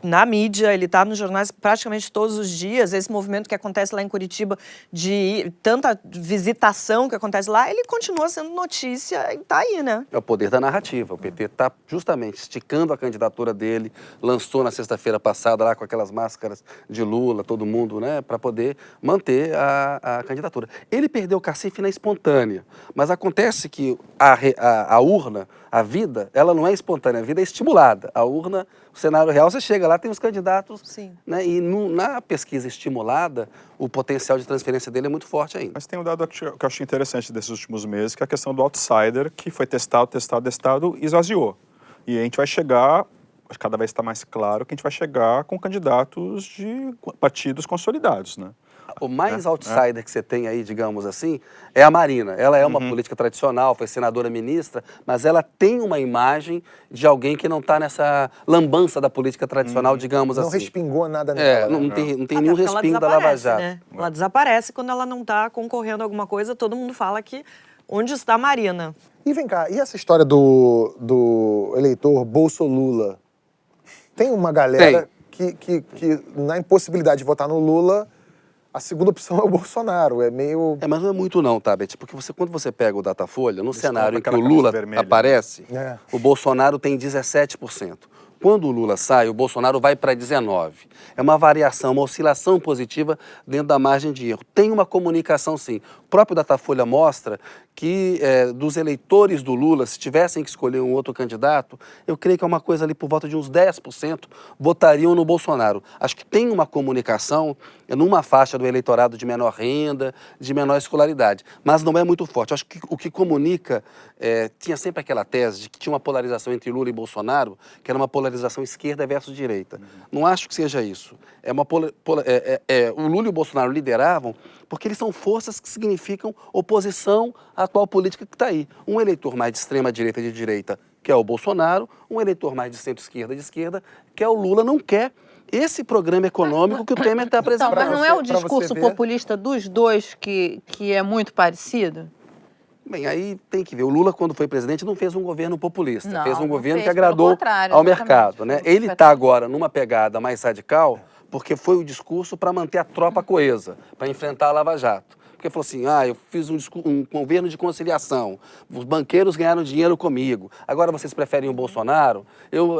na mídia, ele está nos jornais praticamente todos os dias, esse movimento que acontece lá em Curitiba, de tanta visitação que acontece lá, ele continua sendo notícia e está aí, né? É o poder da narrativa. O PT está justamente esticando a candidatura dele, lançou na sexta-feira passada lá com aquelas máscaras de Lula, todo mundo, né, para poder manter a candidatura. Ele perdeu o cacife na espontânea, mas acontece que a urna, a vida, ela não é espontânea, a vida é estimulada. A urna, o cenário real, você chega lá, tem os candidatos, Sim. né, e na pesquisa estimulada, o potencial de transferência dele é muito forte ainda. Mas tem um dado que eu achei interessante desses últimos meses, que é a questão do outsider, que foi testado e esvaziou. E a gente vai chegar, cada vez está mais claro, que a gente vai chegar com candidatos de partidos consolidados, né? O mais outsider que você tem aí, digamos assim, é a Marina. Ela é uma política tradicional, foi senadora ministra, mas ela tem uma imagem de alguém que não está nessa lambança da política tradicional, digamos Não assim. respingou nada nela. Não tem nenhum respingo da Lava Jato. Né? Ela desaparece quando ela não está concorrendo a alguma coisa, todo mundo fala que onde está a Marina? E vem cá, e essa história do eleitor Bolsolula? Tem uma galera que na impossibilidade de votar no Lula, a segunda opção é o Bolsonaro. É meio... Mas não é muito não, tá, Beth? Porque quando você pega o Datafolha, no cenário em que o aquela Lula camisa vermelha, aparece, né? o Bolsonaro tem 17%. Quando o Lula sai, o Bolsonaro vai para 19%. É uma variação, uma oscilação positiva dentro da margem de erro. Tem uma comunicação, sim. O próprio Datafolha mostra que dos eleitores do Lula, se tivessem que escolher um outro candidato, eu creio que é uma coisa ali por volta de uns 10% votariam no Bolsonaro. Acho que tem uma comunicação numa faixa do eleitorado de menor renda, de menor escolaridade, mas não é muito forte. Acho que o que comunica, tinha sempre aquela tese de que tinha uma polarização entre Lula e Bolsonaro, que era uma polarização esquerda versus direita. Não acho que seja isso. O Lula e o Bolsonaro lideravam porque eles são forças que significam oposição à atual política que está aí. Um eleitor mais de extrema direita de direita, que é o Bolsonaro, um eleitor mais de centro-esquerda de esquerda, que é o Lula, não quer esse programa econômico que o Temer está apresentando. Então, mas não é o Pra você discurso ver. populista dos dois que é muito parecido? Bem, aí tem que ver. O Lula, quando foi presidente, não fez um governo populista. Não, fez um não governo fez, que pelo agradou contrário, ao exatamente. mercado, né? Ele está agora numa pegada mais radical, porque foi o discurso para manter a tropa coesa, para enfrentar a Lava Jato. Porque falou assim, eu fiz um governo de conciliação, os banqueiros ganharam dinheiro comigo, agora vocês preferem o Bolsonaro, eu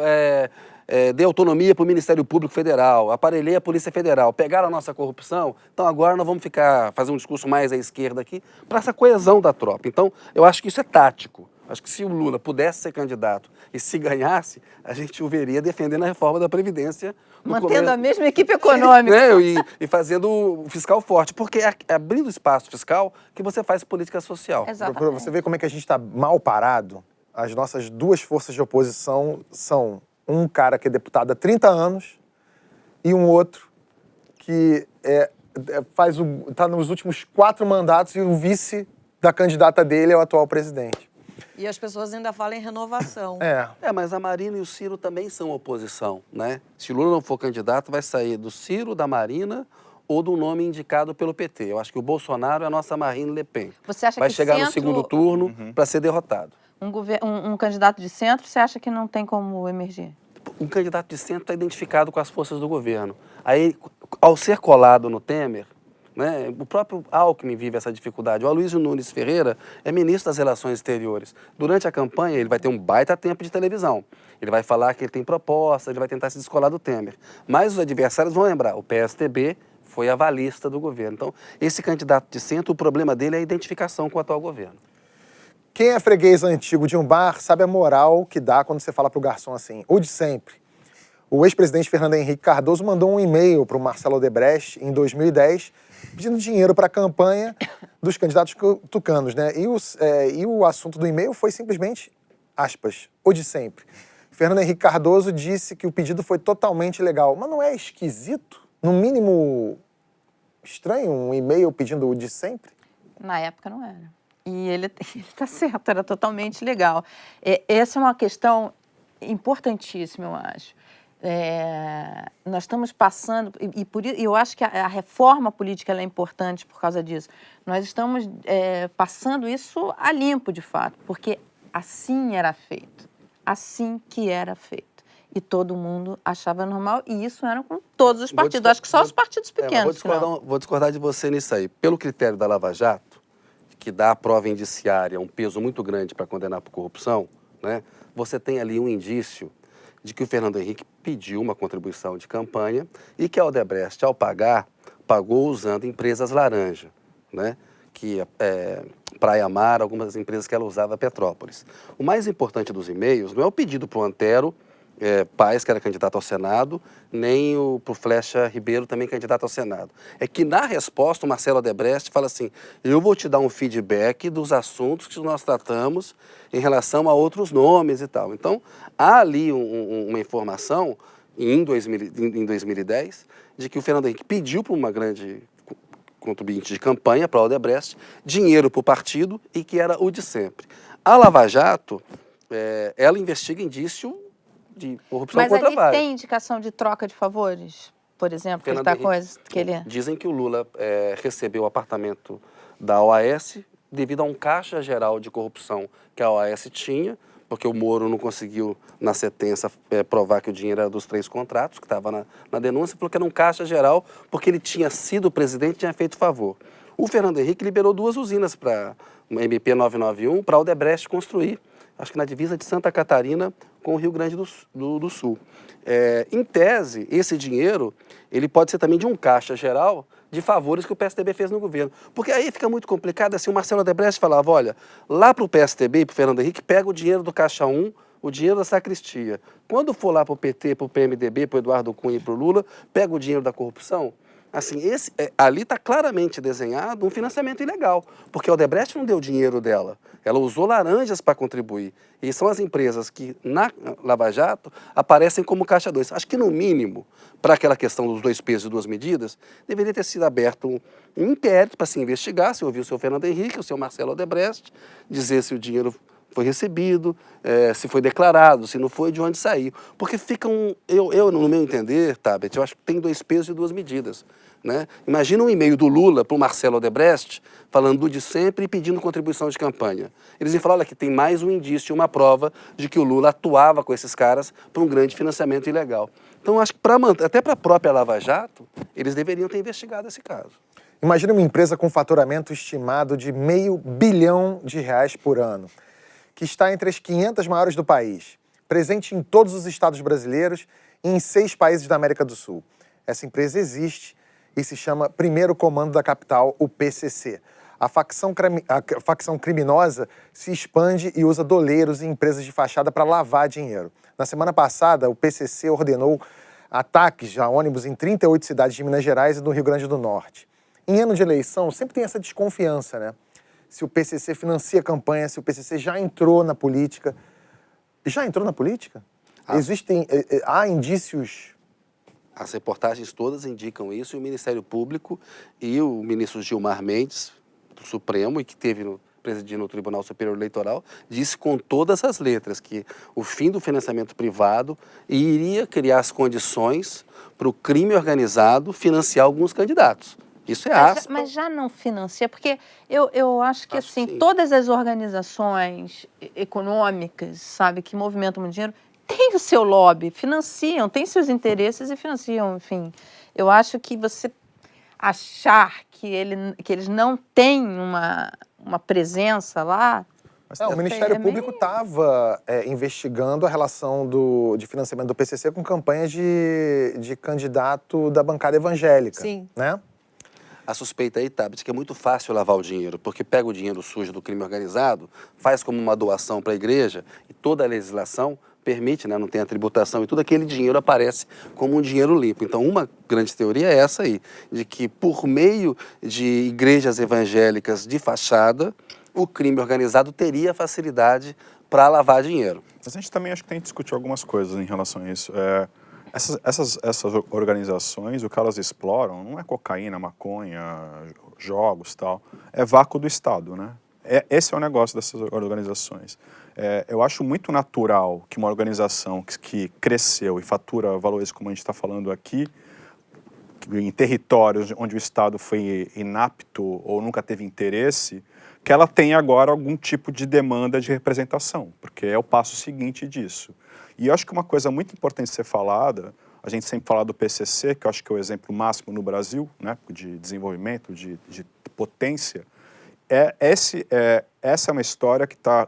dei autonomia para o Ministério Público Federal, aparelhei a Polícia Federal, pegaram a nossa corrupção, então agora nós vamos fazer um discurso mais à esquerda aqui, para essa coesão da tropa. Então, eu acho que isso é tático. Acho que se o Lula pudesse ser candidato e se ganhasse, a gente o veria defendendo a reforma da Previdência. Mantendo a mesma equipe econômica. Né? E fazendo o fiscal forte. Porque é abrindo espaço fiscal que você faz política social. Exatamente. Pra você ver como é que a gente está mal parado, as nossas duas forças de oposição são um cara que é deputado há 30 anos e um outro que é tá nos últimos 4 mandatos e o vice da candidata dele é o atual presidente. E as pessoas ainda falam em renovação. Mas a Marina e o Ciro também são oposição, né? Se o Lula não for candidato, vai sair do Ciro, da Marina ou do nome indicado pelo PT. Eu acho que o Bolsonaro é a nossa Marine Le Pen. Você acha vai que chegar centro... no segundo turno para ser derrotado. Um candidato de centro, você acha que não tem como emergir? Um candidato de centro está identificado com as forças do governo. Aí, ao ser colado no Temer, né, o próprio Alckmin vive essa dificuldade. O Aloysio Nunes Ferreira é ministro das Relações Exteriores. Durante a campanha, ele vai ter um baita tempo de televisão. Ele vai falar que ele tem proposta, ele vai tentar se descolar do Temer. Mas os adversários vão lembrar, o PSDB foi avalista do governo. Então, esse candidato de centro, o problema dele é a identificação com o atual governo. Quem é freguês antigo de um bar sabe a moral que dá quando você fala pro garçom assim, o de sempre. O ex-presidente Fernando Henrique Cardoso mandou um e-mail para o Marcelo Odebrecht em 2010 pedindo dinheiro para a campanha dos candidatos tucanos, né? E o assunto do e-mail foi simplesmente, aspas, o de sempre. Fernando Henrique Cardoso disse que o pedido foi totalmente legal. Mas não é esquisito? No mínimo estranho um e-mail pedindo o de sempre? Na época não era. E ele está certo, era totalmente legal. Essa é uma questão importantíssima, eu acho. Nós estamos passando, e eu acho que a reforma política ela é importante por causa disso. Nós estamos passando isso a limpo, de fato, porque assim era feito, assim que era feito. E todo mundo achava normal, e isso era com todos os partidos. Acho que só os partidos pequenos. Vou discordar de você nisso aí. Pelo critério da Lava Jato, que dá a prova indiciária um peso muito grande para condenar por corrupção, né, você tem ali um indício de que o Fernando Henrique pediu uma contribuição de campanha e que a Odebrecht, ao pagar, pagou usando empresas laranja, né? Que Praia Mar, algumas empresas que ela usava, Petrópolis. O mais importante dos e-mails não é o pedido para o Antero Paes, que era candidato ao Senado, nem para o Flecha Ribeiro, também candidato ao Senado. É que, na resposta, o Marcelo Odebrecht fala assim, eu vou te dar um feedback dos assuntos que nós tratamos em relação a outros nomes e tal. Então, há ali uma informação, em 2010, de que o Fernando Henrique pediu para uma grande contribuinte de campanha, para o Odebrecht, dinheiro para o partido e que era o de sempre. A Lava Jato, ela investiga indício de corrupção contra vários. Mas ali tem indicação de troca de favores? Por exemplo, que ele tá Dizem que o Lula recebeu o apartamento da OAS devido a um caixa geral de corrupção que a OAS tinha, porque o Moro não conseguiu, na sentença, provar que o dinheiro era dos 3 contratos, que estava na denúncia, falou que era um caixa geral, porque ele tinha sido presidente e tinha feito favor. O Fernando Henrique liberou 2 usinas para uma MP 991 para a Odebrecht construir, acho que na divisa de Santa Catarina com o Rio Grande do Sul. Em tese, esse dinheiro ele pode ser também de um caixa geral de favores que o PSDB fez no governo. Porque aí fica muito complicado, assim, o Marcelo Odebrecht falava, olha, lá para o PSDB e para o Fernando Henrique, pega o dinheiro do Caixa 1, o dinheiro da sacristia. Quando for lá para o PT, para o PMDB, para o Eduardo Cunha e para o Lula, pega o dinheiro da corrupção. Assim, ali está claramente desenhado um financiamento ilegal, porque a Odebrecht não deu dinheiro dela, ela usou laranjas para contribuir. E são as empresas que, na Lava Jato, aparecem como caixa 2. Acho que, no mínimo, para aquela questão dos 2 pesos e 2 medidas, deveria ter sido aberto um inquérito para se investigar, se ouviu o seu Fernando Henrique, o seu Marcelo Odebrecht, dizer se o dinheiro foi recebido, se foi declarado, se não foi, de onde saiu. Porque fica no meu entender, Tabet, eu acho que tem 2 pesos e 2 medidas. Né? Imagina um e-mail do Lula para o Marcelo Odebrecht, falando do de sempre e pedindo contribuição de campanha. Eles iam falar, olha, que tem mais um indício, uma prova de que o Lula atuava com esses caras para um grande financiamento ilegal. Então, acho que até para a própria Lava Jato, eles deveriam ter investigado esse caso. Imagina uma empresa com faturamento estimado de R$500 bilhão por ano, que está entre as 500 maiores do país, presente em todos os estados brasileiros e em 6 países da América do Sul. Essa empresa existe e se chama Primeiro Comando da Capital, o PCC. A facção criminosa se expande e usa doleiros e empresas de fachada para lavar dinheiro. Na semana passada, o PCC ordenou ataques a ônibus em 38 cidades de Minas Gerais e do Rio Grande do Norte. Em ano de eleição, sempre tem essa desconfiança, né? Se o PCC financia campanha, se o PCC já entrou na política. Já entrou na política? Há indícios As reportagens todas indicam isso, e o Ministério Público e o ministro Gilmar Mendes, do Supremo, e que presidindo o Tribunal Superior Eleitoral, disse com todas as letras que o fim do financiamento privado iria criar as condições para o crime organizado financiar alguns candidatos. Isso é aspas. Mas já não financia, porque eu acho que Acho assim, sim. todas as organizações econômicas, sabe, que movimentam muito dinheiro, têm o seu lobby, financiam, têm seus interesses e financiam, enfim. Eu acho que você achar que eles não têm uma presença lá... O Ministério é Público estava investigando a relação de financiamento do PCC com campanhas de candidato da bancada evangélica. Sim. Né? A suspeita aí, Tabet, que é muito fácil lavar o dinheiro, porque pega o dinheiro sujo do crime organizado, faz como uma doação para a igreja, e toda a legislação permite, né, não tem a tributação, e tudo aquele dinheiro aparece como um dinheiro limpo. Então, uma grande teoria é essa aí, de que por meio de igrejas evangélicas de fachada, o crime organizado teria facilidade para lavar dinheiro. Mas a gente também acho que tem que discutir algumas coisas em relação a isso. Essas organizações, o que elas exploram não é cocaína, maconha, jogos e tal, é vácuo do Estado, né? Esse é o negócio dessas organizações. Eu acho muito natural que uma organização que cresceu e fatura valores como a gente está falando aqui, em territórios onde o Estado foi inapto ou nunca teve interesse, que ela tenha agora algum tipo de demanda de representação, porque é o passo seguinte disso. E eu acho que uma coisa muito importante de ser falada, a gente sempre fala do PCC, que eu acho que é o exemplo máximo no Brasil, né, de desenvolvimento, de potência, essa é uma história que está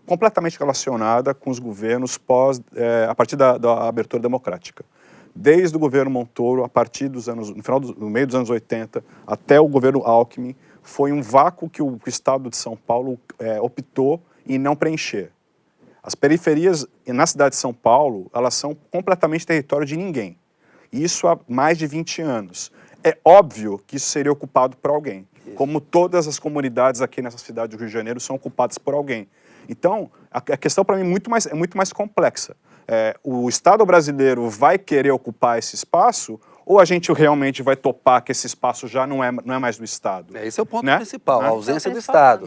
completamente relacionada com os governos a partir da abertura democrática. Desde o governo Montoro, a partir dos anos, no meio dos anos 80, até o governo Alckmin, foi um vácuo que o Estado de São Paulo optou em não preencher. As periferias na cidade de São Paulo, elas são completamente território de ninguém. Isso há mais de 20 anos. É óbvio que isso seria ocupado por alguém, como todas as comunidades aqui nessa cidade do Rio de Janeiro são ocupadas por alguém. Então, a questão para mim é muito mais complexa. O Estado brasileiro vai querer ocupar esse espaço ou a gente realmente vai topar que esse espaço já não é mais do Estado? Esse é o ponto né? principal, Né? a ausência do Estado.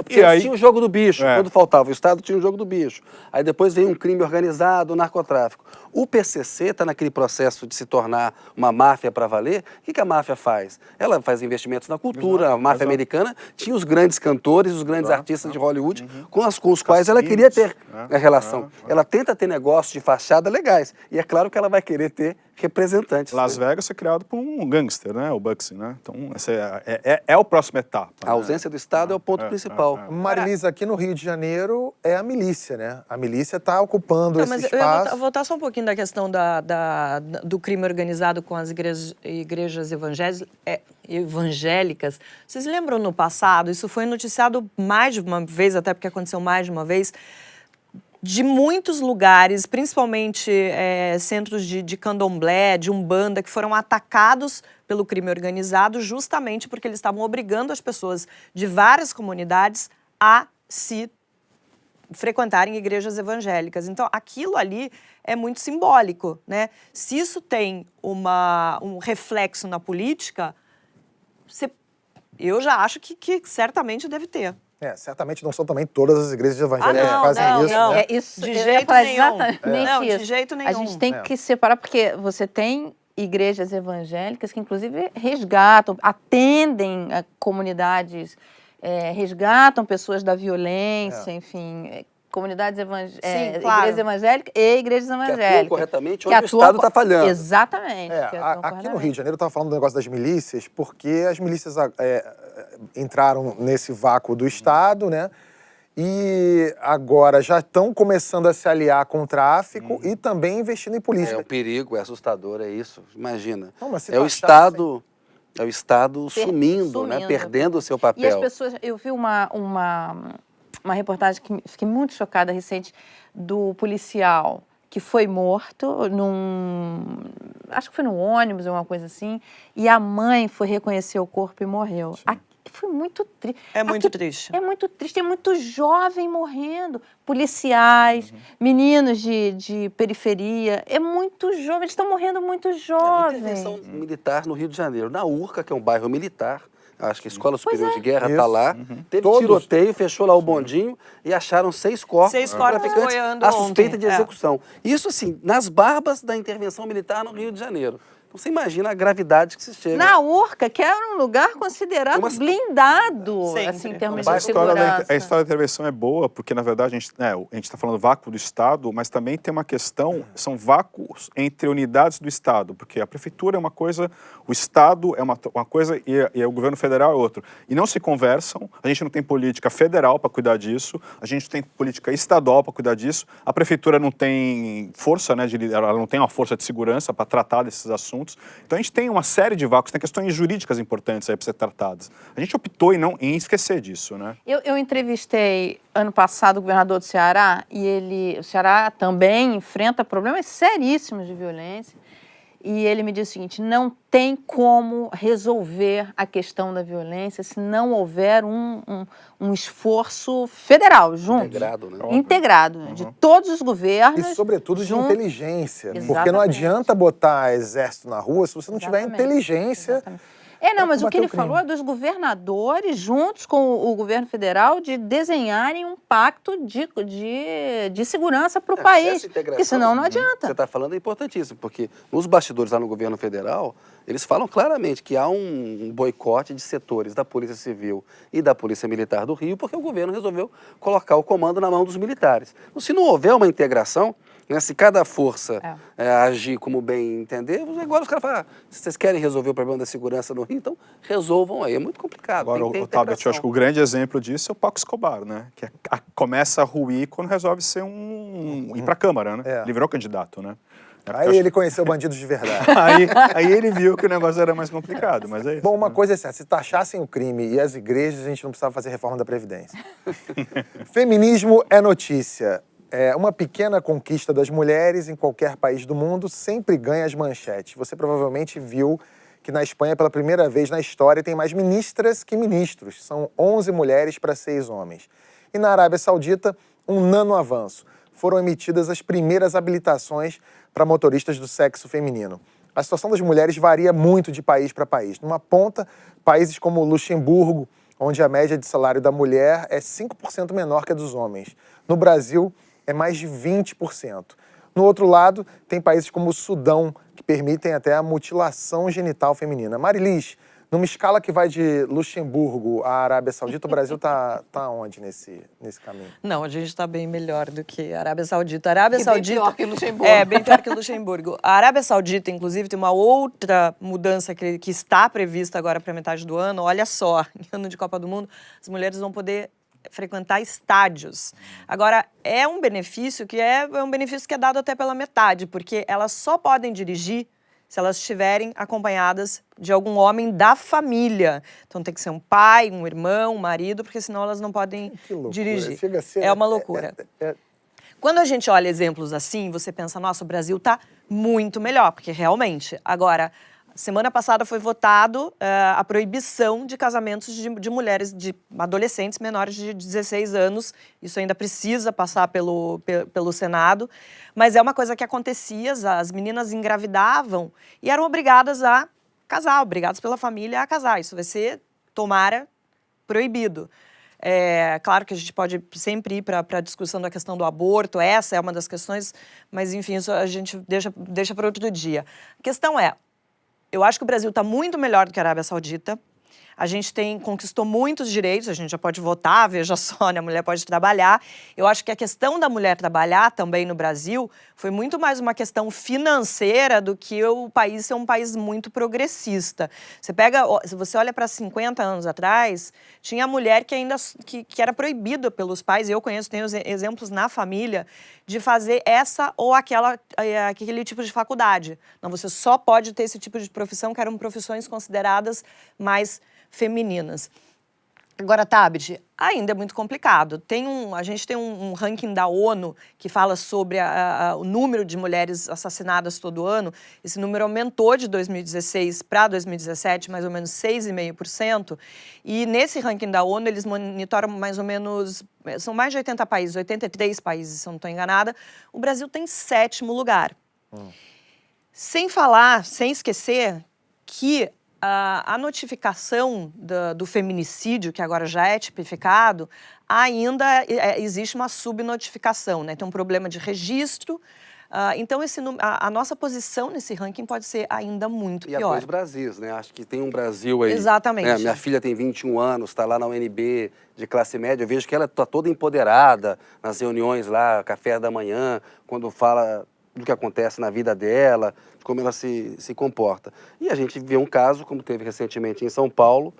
Porque aí tinha o jogo do bicho, quando faltava o Estado tinha o jogo do bicho. Aí depois veio um crime organizado, o narcotráfico. O PCC está naquele processo de se tornar uma máfia para valer. O que a máfia faz? Ela faz investimentos na cultura. A máfia americana tinha os grandes cantores, os grandes artistas de Hollywood, com os quais ela queria ter a relação. Ela tenta ter negócios de fachada legais. E é claro que ela vai querer ter representantes. Las Vegas foi criado por um gangster, né? O Bugsy, né? Então, essa é a próxima etapa. A ausência do Estado é o ponto principal. Marilisa, aqui no Rio de Janeiro é a milícia, né? A milícia está ocupando esse espaço. Eu vou voltar só um pouquinho da questão do crime organizado com as igrejas evangélicas. Vocês lembram no passado, isso foi noticiado mais de uma vez, até porque aconteceu mais de uma vez, de muitos lugares, principalmente centros de candomblé, de umbanda, que foram atacados pelo crime organizado justamente porque eles estavam obrigando as pessoas de várias comunidades a se frequentarem igrejas evangélicas. Então, aquilo ali é muito simbólico, né? Se isso tem um reflexo na política, eu já acho que certamente deve ter. Certamente não são também todas as igrejas evangélicas que fazem isso. Não. Né? Isso, De eu ia jeito falar nenhum. exatamente Não, isso. de jeito nenhum. A gente tem que separar, porque você tem igrejas evangélicas que, inclusive, resgatam, atendem a comunidades, resgatam pessoas da violência, enfim, comunidades igrejas evangélicas e igrejas evangélicas. Que atuam corretamente onde o Estado está falhando. Exatamente. Aqui no Rio de Janeiro, eu estava falando do negócio das milícias, porque as milícias entraram nesse vácuo do Estado, né? E agora já estão começando a se aliar com o tráfico e também investindo em política. É um perigo, é assustador, é isso. Imagina. É o Estado sumindo, né? Perdendo o seu papel. E as pessoas... Eu vi uma reportagem que fiquei muito chocada recente do policial que foi morto acho que foi no ônibus, alguma coisa assim, e a mãe foi reconhecer o corpo e morreu. foi muito triste. É muito triste. É muito triste, tem muito jovem morrendo. Policiais, meninos de periferia. É muito jovem, eles estão morrendo muito jovens. Intervenção militar no Rio de Janeiro. Na Urca, que é um bairro militar, acho que a Escola Superior de Guerra está Isso. lá. Teve Todos. tiroteio, fechou lá o bondinho e acharam 6 corpos. 6 corpos traficantes boiando à suspeita ontem. de execução. Isso, assim, nas barbas da intervenção militar no Rio de Janeiro. Então, você imagina a gravidade que se chega. Na Urca, que era um lugar considerado blindado, Sempre. assim, em termos A de história, segurança. a história da intervenção é boa, porque, na verdade, a gente está falando vácuo do Estado, mas também tem uma questão, são vácuos entre unidades do Estado, porque a prefeitura é uma coisa, o Estado é uma coisa e o governo federal é outra. E não se conversam, a gente não tem política federal para cuidar disso, a gente não tem política estadual para cuidar disso, a prefeitura não tem força, né, ela não tem uma força de segurança para tratar desses assuntos. Então a gente tem uma série de vácuos, tem questões jurídicas importantes aí para ser tratadas. A gente optou em esquecer disso, né? Eu entrevistei ano passado o governador do Ceará e o Ceará também enfrenta problemas seríssimos de violência. E ele me disse o seguinte: não tem como resolver a questão da violência se não houver um esforço federal junto. Integrado, né? Integrado, de todos os governos. E, sobretudo, de junto. inteligência. Porque não Exatamente. adianta botar exército na rua se você não tiver Exatamente. inteligência. Exatamente. Não, mas o que combater ele o crime. falou é dos governadores, juntos com o governo federal, de desenharem um pacto de segurança para o país. Essa integração, Porque senão não Você adianta. está falando é importantíssimo, porque nos bastidores lá no governo federal, eles falam claramente que há um boicote de setores da Polícia Civil e da Polícia Militar do Rio, porque o governo resolveu colocar o comando na mão dos militares. Então, se não houver uma integração, né, se cada força agir como bem entender, agora os caras falam, se vocês querem resolver o problema da segurança no Rio, então resolvam aí. É muito complicado. Agora, tem que ter Tabet, eu integração. acho que o grande exemplo disso é o Paco Escobar, né? Que começa a ruir quando resolve ser ir para a Câmara, né? É. Ele virou candidato, né? Aí ele conheceu bandidos de verdade. aí ele viu que o negócio era mais complicado, mas é isso. Bom, uma coisa é certa, se taxassem o crime e as igrejas, a gente não precisava fazer reforma da Previdência. Feminismo é notícia. É uma pequena conquista das mulheres em qualquer país do mundo sempre ganha as manchetes. Você provavelmente viu que na Espanha, pela primeira vez na história, tem mais ministras que ministros. São 11 mulheres para 6 homens. E na Arábia Saudita, um nano avanço. Foram emitidas as primeiras habilitações para motoristas do sexo feminino. A situação das mulheres varia muito de país para país. Numa ponta, países como Luxemburgo, onde a média de salário da mulher é 5% menor que a dos homens. No Brasil, é mais de 20%. No outro lado, tem países como o Sudão, que permitem até a mutilação genital feminina. Marilis, numa escala que vai de Luxemburgo à Arábia Saudita, o Brasil tá onde nesse caminho? Não, a gente está bem melhor do que a Arábia Saudita. A Arábia E bem Saudita pior que Luxemburgo. É, bem pior que Luxemburgo. A Arábia Saudita, inclusive, tem uma outra mudança que está prevista agora para metade do ano. Olha só, em ano de Copa do Mundo, as mulheres vão poder frequentar estádios. Agora, é um benefício que é dado até pela metade, porque elas só podem dirigir se elas estiverem acompanhadas de algum homem da família. Então tem que ser um pai, um irmão, um marido, porque senão elas não podem Que loucura. dirigir. Chega a ser- É uma loucura. Quando a gente olha exemplos assim, você pensa, nossa, o Brasil está muito melhor, porque realmente. Agora, semana passada foi votado a proibição de casamentos de mulheres, de adolescentes menores de 16 anos. Isso ainda precisa passar pelo Senado. Mas é uma coisa que acontecia, as meninas engravidavam e eram obrigadas a casar, obrigadas pela família a casar. Isso vai ser, tomara, proibido. Claro que a gente pode sempre ir para a discussão da questão do aborto, essa é uma das questões, mas enfim, isso a gente deixa para outro dia. A questão é, eu acho que o Brasil está muito melhor do que a Arábia Saudita. A gente conquistou muitos direitos, a gente já pode votar, veja só, né? A mulher pode trabalhar. Eu acho que a questão da mulher trabalhar também no Brasil foi muito mais uma questão financeira do que o país ser um país muito progressista. Se você olha para 50 anos atrás, tinha mulher que ainda que era proibida pelos pais, eu tenho exemplos na família, de fazer essa ou aquele tipo de faculdade. Não, você só pode ter esse tipo de profissão, que eram profissões consideradas mais femininas. Agora, Tabet, ainda é muito complicado. A gente tem um ranking da ONU que fala sobre o número de mulheres assassinadas todo ano. Esse número aumentou de 2016 para 2017, mais ou menos 6,5%. E nesse ranking da ONU, eles monitoram mais ou menos... São mais de 80 países, 83 países, se eu não estou enganada. O Brasil tem 7º lugar. Sem esquecer que a notificação do feminicídio, que agora já é tipificado, ainda existe uma subnotificação, né? Tem um problema de registro. Então, a nossa posição nesse ranking pode ser ainda muito pior. E há 2 Brasis, né? Acho que tem um Brasil aí. Exatamente. Né? Minha filha tem 21 anos, está lá na UNB de classe média. Eu vejo que ela está toda empoderada nas reuniões lá, café da manhã, quando fala do que acontece na vida dela, de como ela se comporta. E a gente vê um caso, como teve recentemente em São Paulo,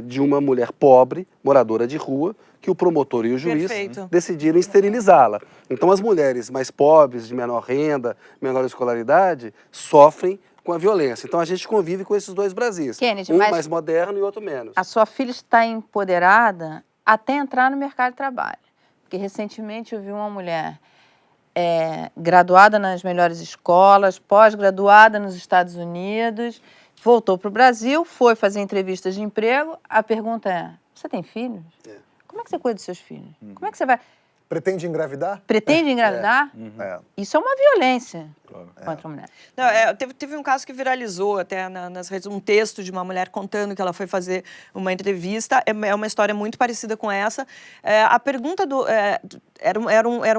de uma mulher pobre, moradora de rua, que o promotor e o juiz decidiram esterilizá-la. Então, as mulheres mais pobres, de menor renda, menor escolaridade, sofrem com a violência. Então, a gente convive com esses 2 Brasis. Kennedy, um mas mais moderno e outro menos. a sua filha está empoderada até entrar no mercado de trabalho. Porque, recentemente, eu vi uma mulher graduada nas melhores escolas, pós-graduada nos Estados Unidos, voltou para o Brasil, foi fazer entrevistas de emprego. A pergunta é, você tem filhos? Como é que você cuida dos seus filhos? Como é que você vai... Pretende engravidar? Pretende engravidar? Isso é uma violência contra a mulher. Não, teve um caso que viralizou até nas redes, um texto de uma mulher contando que ela foi fazer uma entrevista. É uma história muito parecida com essa. A pergunta era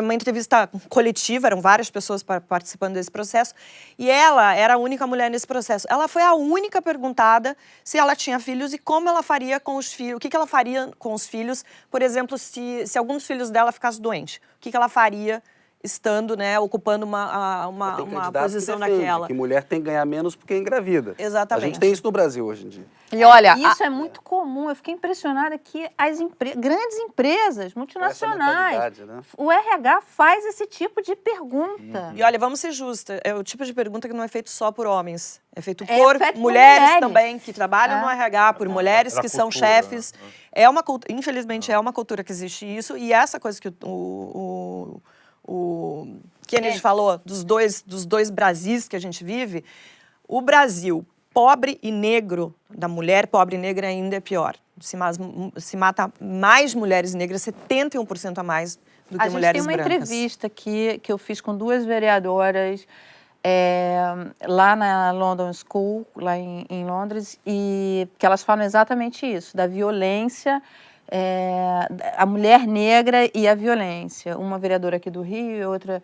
uma entrevista coletiva, eram várias pessoas participando desse processo, e ela era a única mulher nesse processo. Ela foi a única perguntada se ela tinha filhos e como ela faria com os filhos, o que ela faria com os filhos, por exemplo, se algum dos filhos dela ficasse doente, o que ela faria estando, né, ocupando uma posição naquela. Que mulher tem que ganhar menos porque é engravida. Exatamente. A gente tem isso no Brasil hoje em dia. E olha, isso é muito comum. Eu fiquei impressionada que as grandes empresas multinacionais, né? o RH faz esse tipo de pergunta. E olha, vamos ser justas, é o tipo de pergunta que não é feito só por homens. É feito por mulheres também, que trabalham no RH, por mulheres que são chefes. Infelizmente, é uma cultura que existe isso. E essa coisa que o Kennedy falou, dos dois Brasis que a gente vive, o Brasil pobre e negro, da mulher pobre e negra ainda é pior. Se mata mais mulheres negras, 71% a mais do que mulheres brancas. A gente tem uma entrevista que eu fiz com 2 vereadoras lá na London School, lá em Londres, e que elas falam exatamente isso, da violência, a mulher negra e a violência. Uma vereadora aqui do Rio e outra...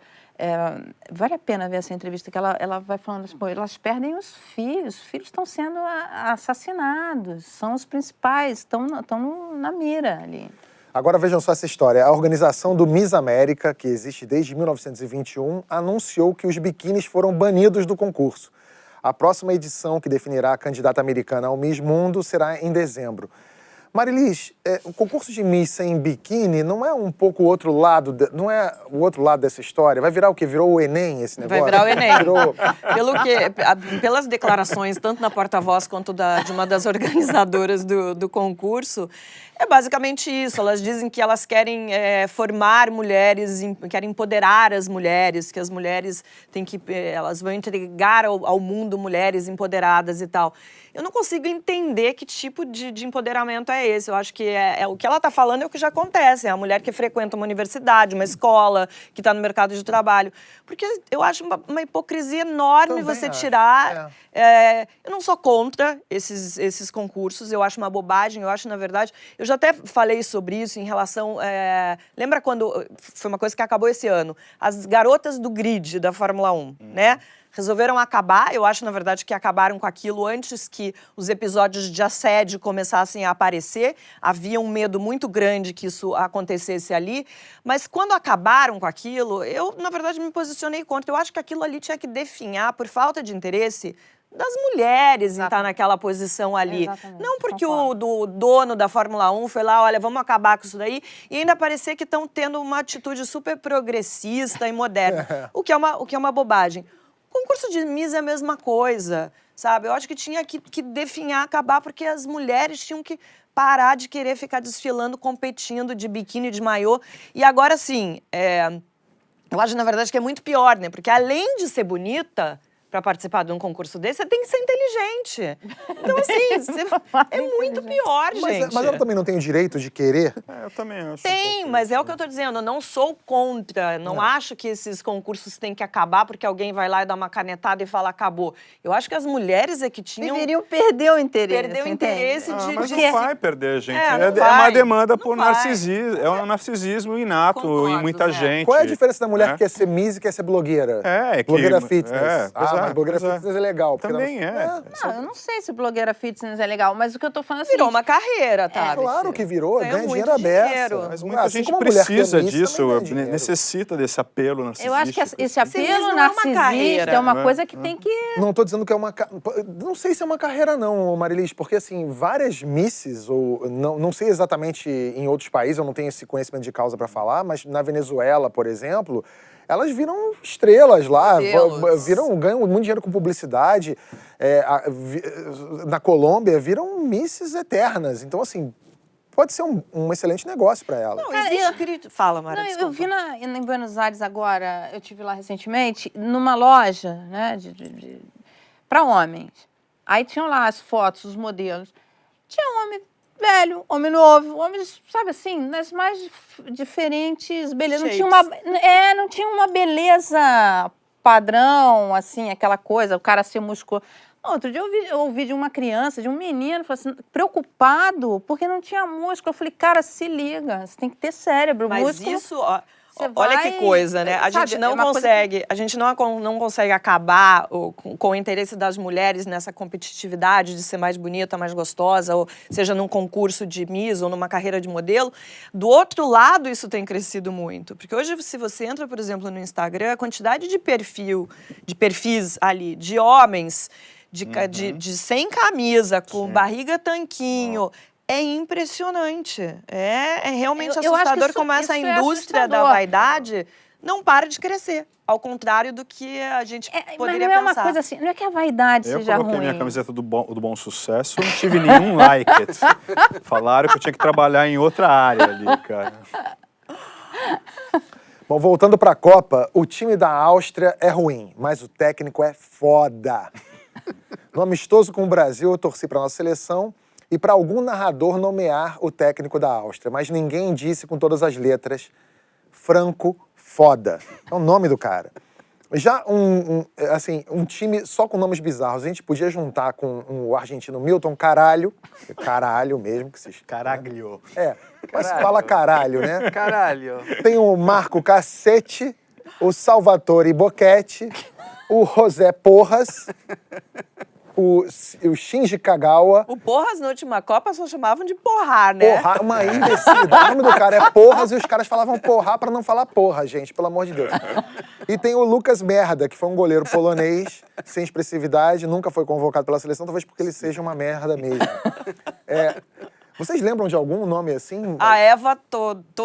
vale a pena ver essa entrevista, que ela vai falando assim, elas perdem os filhos estão sendo assassinados, são os principais, estão na mira ali. Agora vejam só essa história. A organização do Miss América, que existe desde 1921, anunciou que os biquínis foram banidos do concurso. A próxima edição, que definirá a candidata americana ao Miss Mundo, será em dezembro. Marilis, o concurso de Miss sem biquíni não é um pouco o outro lado, não é o outro lado dessa história? Vai virar o quê? Virou o Enem esse negócio? Vai virar o Enem. Pelas declarações, tanto na porta-voz quanto de uma das organizadoras do concurso, é basicamente isso. Elas dizem que elas querem formar mulheres, querem empoderar as mulheres, que as mulheres elas vão entregar ao mundo mulheres empoderadas e tal. Eu não consigo entender que tipo de empoderamento é esse. Eu acho que o que ela está falando é o que já acontece. É a mulher que frequenta uma universidade, uma escola, que está no mercado de trabalho. Porque eu acho uma hipocrisia enorme também você tirar... eu não sou contra esses concursos, eu acho uma bobagem, eu acho, na verdade... Eu já até falei sobre isso em relação... lembra quando... Foi uma coisa que acabou esse ano. As garotas do grid da Fórmula 1, né? Resolveram acabar, eu acho, na verdade, que acabaram com aquilo antes que os episódios de assédio começassem a aparecer. Havia um medo muito grande que isso acontecesse ali. Mas quando acabaram com aquilo, eu, na verdade, me posicionei contra. Eu acho que aquilo ali tinha que definhar, por falta de interesse, das mulheres em estar naquela posição ali. Exatamente. Não porque o dono da Fórmula 1 foi lá, olha, vamos acabar com isso daí, e ainda parecer que estão tendo uma atitude super progressista e moderna, o que é uma bobagem. O concurso de Miss é a mesma coisa, sabe? Eu acho que tinha que definhar, acabar, porque as mulheres tinham que parar de querer ficar desfilando, competindo de biquíni, de maiô. E agora, assim, eu acho, na verdade, que é muito pior, né? Porque além de ser bonita, para participar de um concurso desse, você tem que ser inteligente. Então, assim, é muito pior, gente. Mas ela também não tem o direito de querer? Eu também acho. Tem, mas é o que eu tô dizendo, eu não sou contra, não acho que esses concursos têm que acabar porque alguém vai lá e dá uma canetada e fala acabou. Eu acho que as mulheres é que tinham... Deveriam perder o interesse. Perder o entende? interesse Mas de... não vai perder, gente. não É vai, uma demanda não por vai. narcisismo. É um narcisismo inato Concordo, em muita Zé. gente. Qual é a diferença da mulher né? que quer ser Miss e quer ser blogueira? É que... Blogueira fitness. pois Mas blogueira pois fitness é legal. porque Também ela- Não, eu não sei se blogueira fitness é legal, mas o que eu tô falando é assim... Virou uma carreira, tá? Claro que virou, Ganha ganha muito dinheiro aberto. dinheiro. Mas muita Assim gente como a mulher que é precisa Miss disso, também ganha dinheiro. necessita desse apelo narcisístico. Eu acho que esse Isso apelo não é uma narcisista carreira, é uma né? coisa que tem que... Não tô dizendo que é uma... Não sei se é uma carreira não, Marilis, porque assim, várias misses, ou não sei exatamente em outros países, eu não tenho esse conhecimento de causa pra falar, mas na Venezuela, por exemplo, elas viram estrelas lá, Modelos. ganham muito dinheiro com publicidade. Na Colômbia, viram misses eternas. Então, assim, pode ser um excelente negócio pra elas. Não, Cara, existe... Fala, Mara, Não, eu desculpa. vi em Buenos Aires agora, eu tive lá recentemente, numa loja, né, para homens. Aí tinham lá as fotos, os modelos. Tinha homem velho, homem novo, homens, sabe assim, nas mais diferentes belezas. Não tinha não tinha uma beleza padrão, assim, aquela coisa, o cara ser musculoso. Outro dia eu ouvi de uma criança, de um menino, falou assim, preocupado porque não tinha músculo. Eu falei, cara, se liga, você tem que ter cérebro, Mas músculo. isso, ó, Você olha vai- que coisa, né? A sabe, gente não é uma coisa consegue, a gente não consegue acabar com o interesse das mulheres nessa competitividade de ser mais bonita, mais gostosa, ou seja, num concurso de Miss ou numa carreira de modelo. Do outro lado, isso tem crescido muito. Porque hoje, se você entra, por exemplo, no Instagram, a quantidade de perfis ali, de homens de sem camisa, com barriga tanquinho, é impressionante. É realmente Eu acho que assustador isso- como essa isso é indústria da assustador. vaidade não para de crescer. Ao contrário do que a gente Mas poderia não é pensar. uma coisa assim, não é que a vaidade Eu seja coloquei ruim. minha camiseta do bom Sucesso, não tive nenhum like it. Falaram que eu tinha que trabalhar em outra área ali, cara. Bom, voltando pra Copa, o time da Áustria é ruim, mas o técnico é foda. No amistoso com o Brasil, eu torci pra nossa seleção e pra algum narrador nomear o técnico da Áustria, mas ninguém disse com todas as letras Franco Foda. É o nome do cara. Já um time só com nomes bizarros, a gente podia juntar com o argentino Milton Caralho mesmo, que se... Caraglio. Mas se fala caralho, né? Caralho. Tem o Marco Cacete, o Salvatore Boquete, o José Porras, o Shinji Kagawa. O Porras, na última Copa, só chamavam de porrar, né? Porra, uma imbecilidade. O nome do cara é Porras e os caras falavam porrar pra não falar porra, gente, pelo amor de Deus. E tem o Lucas Merda, que foi um goleiro polonês, sem expressividade, nunca foi convocado pela seleção, talvez porque ele seja uma merda mesmo. Vocês lembram de algum nome assim? A Eva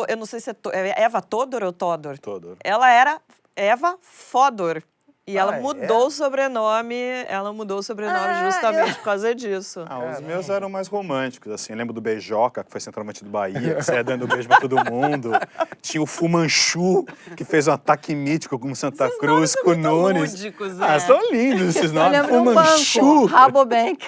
eu não sei se é Eva Todor ou Todor? Todor. Ela era Eva Fodor. E ela é? mudou o sobrenome, justamente por causa disso. Os meus eram mais românticos, assim. Eu lembro do Beijoca, que foi centroavante do Bahia, que saía dando beijo pra todo mundo. Tinha o Fumanchu, que fez um ataque mítico com Santa Cruz, com o Nunes. Lúdicos, né? São lindos esses Eu nomes. lembro um Fumanchu. banco, Rabobank.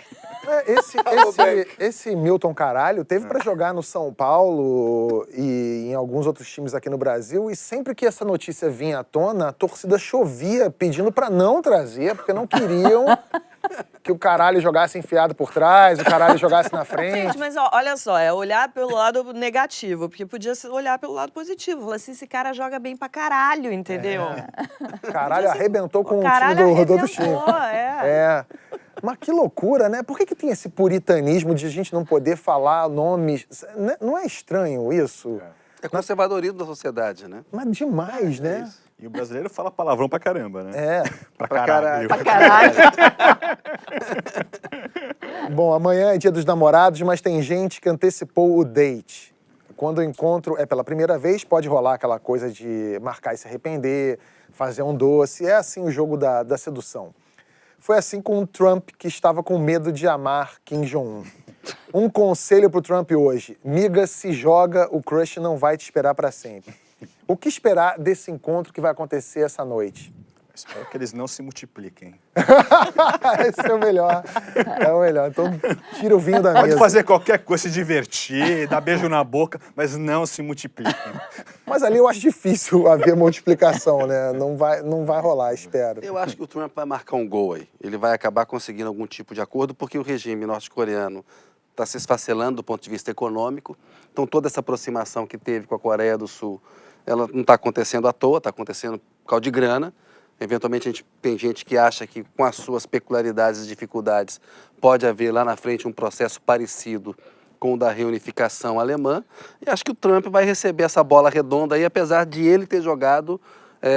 Esse Milton Caralho teve pra jogar no São Paulo e em alguns outros times aqui no Brasil, e sempre que essa notícia vinha à tona, a torcida chovia pedindo pra não trazer, porque não queriam que o Caralho jogasse enfiado por trás, o Caralho jogasse na frente. Gente, mas ó, olha só, é olhar pelo lado negativo, porque podia olhar pelo lado positivo. Falar assim, esse cara joga bem pra caralho, entendeu? Caralho arrebentou com o time Caralho do outro time. arrebentou, Mas que loucura, né? Por que tem esse puritanismo de a gente não poder falar nomes? Não é estranho isso? É conservadorismo da sociedade, né? Mas demais, né? E o brasileiro fala palavrão pra caramba, né? É. Pra Pra caralho. Caralho. Bom, amanhã é dia dos namorados, mas tem gente que antecipou o date. Quando o encontro é pela primeira vez, pode rolar aquela coisa de marcar e se arrepender, fazer um doce. É assim o jogo da sedução. Foi assim com o Trump, que estava com medo de amar Kim Jong-un. Um conselho pro Trump hoje. Miga, se joga, o crush não vai te esperar para sempre. O que esperar desse encontro que vai acontecer essa noite? Espero que eles não se multipliquem. Esse é o melhor. É o melhor. Então, tira o vinho da Pode mesa. fazer qualquer coisa, se divertir, dar beijo na boca, mas não se multipliquem. Mas ali eu acho difícil haver multiplicação, né? Não vai rolar, espero. Eu acho que o Trump vai marcar um gol aí. Ele vai acabar conseguindo algum tipo de acordo, porque o regime norte-coreano está se esfacelando do ponto de vista econômico. Então, toda essa aproximação que teve com a Coreia do Sul, ela não está acontecendo à toa, está acontecendo por causa de grana. Eventualmente, tem gente que acha que, com as suas peculiaridades e dificuldades, pode haver lá na frente um processo parecido com o da reunificação alemã. E acho que o Trump vai receber essa bola redonda aí, apesar de ele ter jogado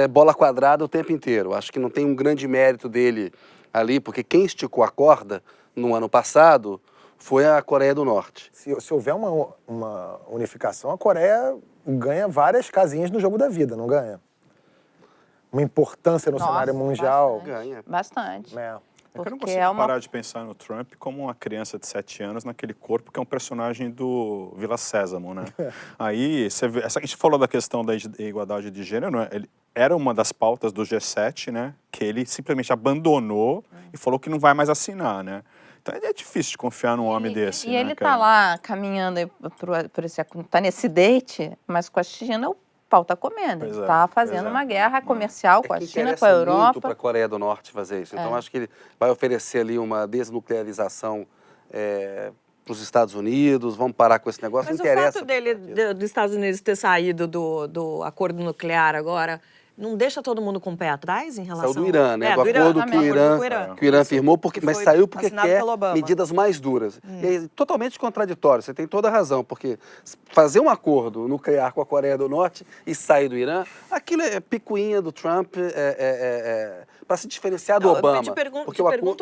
bola quadrada o tempo inteiro. Acho que não tem um grande mérito dele ali, porque quem esticou a corda no ano passado foi a Coreia do Norte. Se houver uma unificação, a Coreia ganha várias casinhas no jogo da vida, não ganha? Uma importância no cenário mundial. Bastante. Ganha. Bastante. É. É que eu não Porque consigo é uma... parar de pensar no Trump como uma criança de 7 anos naquele corpo que é um personagem do Vila Sésamo, né? Aí, você vê, a gente falou da questão da igualdade de gênero, né? Ele era uma das pautas do G7, né? Que ele simplesmente abandonou e falou que não vai mais assinar, né? Então é difícil de confiar num homem desse, E né, ele cara? tá lá caminhando por esse... Tá nesse date, mas com a China o pau tá comendo. Pois Ele é, tá pois fazendo é. uma guerra comercial com a que China, interessa com a muito Europa. para a Coreia do Norte fazer isso. Então, acho que ele vai oferecer ali uma desnuclearização para os Estados Unidos, vamos parar com esse negócio. Mas Não o interessa. fato dele, dos Estados Unidos ter saído do acordo nuclear agora, não deixa todo mundo com o pé atrás em relação... Saiu do Irã, né? Do do acordo que o Irã firmou, mas foi saiu porque assinado quer pelo Obama. medidas mais duras. E é totalmente contraditório, você tem toda a razão, porque fazer um acordo nuclear com a Coreia do Norte e sair do Irã, aquilo é picuinha do Trump para se diferenciar do Obama. Eu te pergunto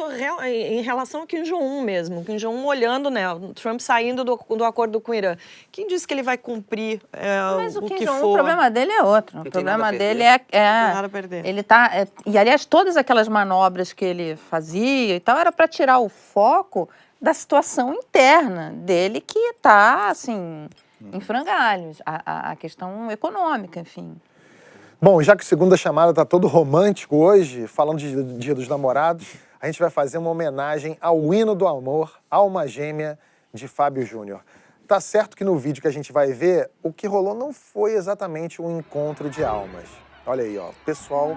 porque em relação ao Kim Jong-un mesmo. Kim Jong-un olhando, né? O Trump saindo do acordo com o Irã. Quem disse que ele vai cumprir Mas o o Kim que Jong-un, for? o problema dele é outro. O Não tem nada problema a perder. dele é... Não tem nada a perder. Ele tá... e, aliás, todas aquelas manobras que ele fazia e tal, era para tirar o foco da situação interna dele, que está, assim, em frangalhos. A questão econômica, enfim. Bom, já que o Segunda Chamada tá todo romântico hoje, falando de Dia dos Namorados, a gente vai fazer uma homenagem ao hino do amor, Alma Gêmea, de Fábio Júnior. Tá certo que no vídeo que a gente vai ver, o que rolou não foi exatamente um encontro de almas. Olha aí, ó, o pessoal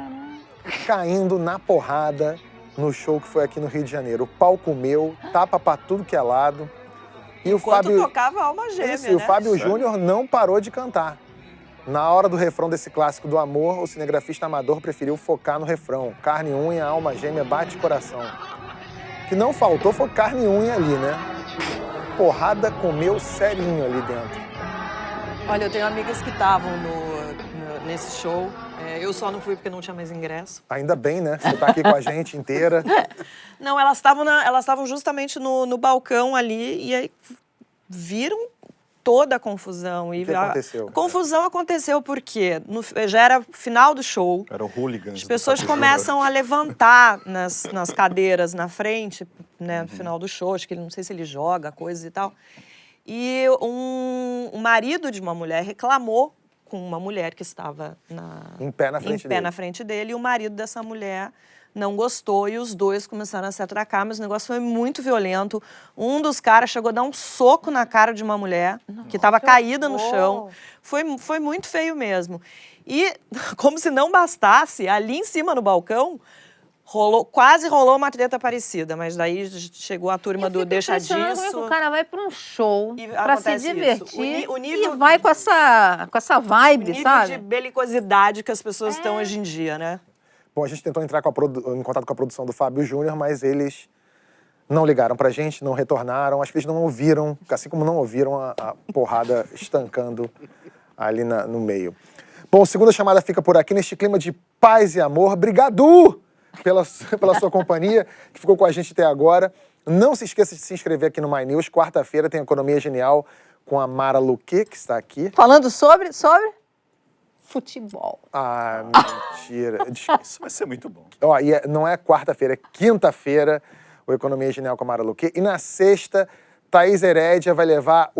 caindo na porrada no show que foi aqui no Rio de Janeiro. O pau comeu, tapa pra tudo que é lado. E Enquanto o Fábio... tocava Alma Gêmea, Isso, e o né? Fábio Júnior não parou de cantar. Na hora do refrão desse clássico do amor, o cinegrafista amador preferiu focar no refrão. Carne e unha, alma gêmea, bate coração. O que não faltou foi carne e unha ali, né? Porrada comeu serinho ali dentro. Olha, eu tenho amigas que estavam nesse show. Eu só não fui porque não tinha mais ingresso. Ainda bem, né? Você tá aqui com a gente inteira. Não, elas estavam justamente no balcão ali e aí viram toda a confusão. O que aconteceu? A confusão aconteceu porque já era final do show. Era o hooligans. As pessoas começam a levantar nas cadeiras na frente, né, no final do show. Acho que não sei se ele joga, coisas e tal. E um marido de uma mulher reclamou com uma mulher que estava Em pé na frente dele. E o marido dessa mulher não gostou e os dois começaram a se atracar, mas o negócio foi muito violento. Um dos caras chegou a dar um soco na cara de uma mulher que estava caída no chão. Foi muito feio mesmo. E, como se não bastasse, ali em cima no balcão, quase rolou uma treta parecida, mas daí chegou a turma do Deixa Disso. Como é que o cara vai para um show E para se acontece divertir isso. O nível e vai com essa vibe, nível sabe? de belicosidade que as pessoas estão hoje em dia, né? Bom, a gente tentou entrar em contato com a produção do Fábio Júnior, mas eles não ligaram pra gente, não retornaram. Acho que eles não ouviram, assim como não ouviram a porrada estancando ali no meio. Bom, Segunda Chamada fica por aqui neste clima de paz e amor. Obrigado pela sua companhia, que ficou com a gente até agora. Não se esqueça de se inscrever aqui no My News. Quarta-feira tem Economia Genial com a Mara Luque, que está aqui. Falando sobre futebol. Ah, mentira. Isso vai ser muito bom. Ó, não é quarta-feira, é quinta-feira, o Economia Genial com a Mara Luque. E na sexta Thaís Herédia vai levar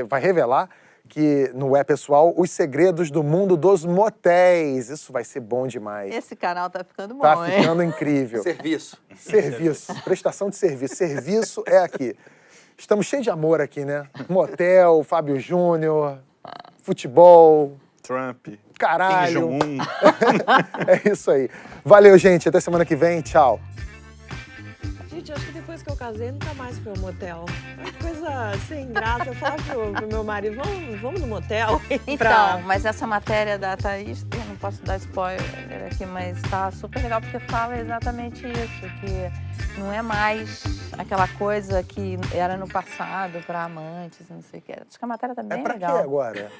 vai revelar que no É Pessoal os segredos do mundo dos motéis. Isso vai ser bom demais. Esse canal tá ficando bom, Tá hein? ficando incrível. Serviço. Serviço, prestação de serviço. Serviço é aqui. Estamos cheios de amor aqui, né? Motel, Fábio Júnior, futebol, Trump, Kim caralho. Jong-un. É isso aí. Valeu, gente. Até semana que vem. Tchau. Gente, acho que depois que eu casei, nunca mais fui ao motel. Uma coisa sem graça. Eu falava pro meu marido, vamos no motel? Então, mas essa matéria da Thaís, eu não posso dar spoiler aqui, mas tá super legal porque fala exatamente isso, que não é mais aquela coisa que era no passado para amantes, não sei o que. Acho que a matéria tá bem É pra legal. quê agora?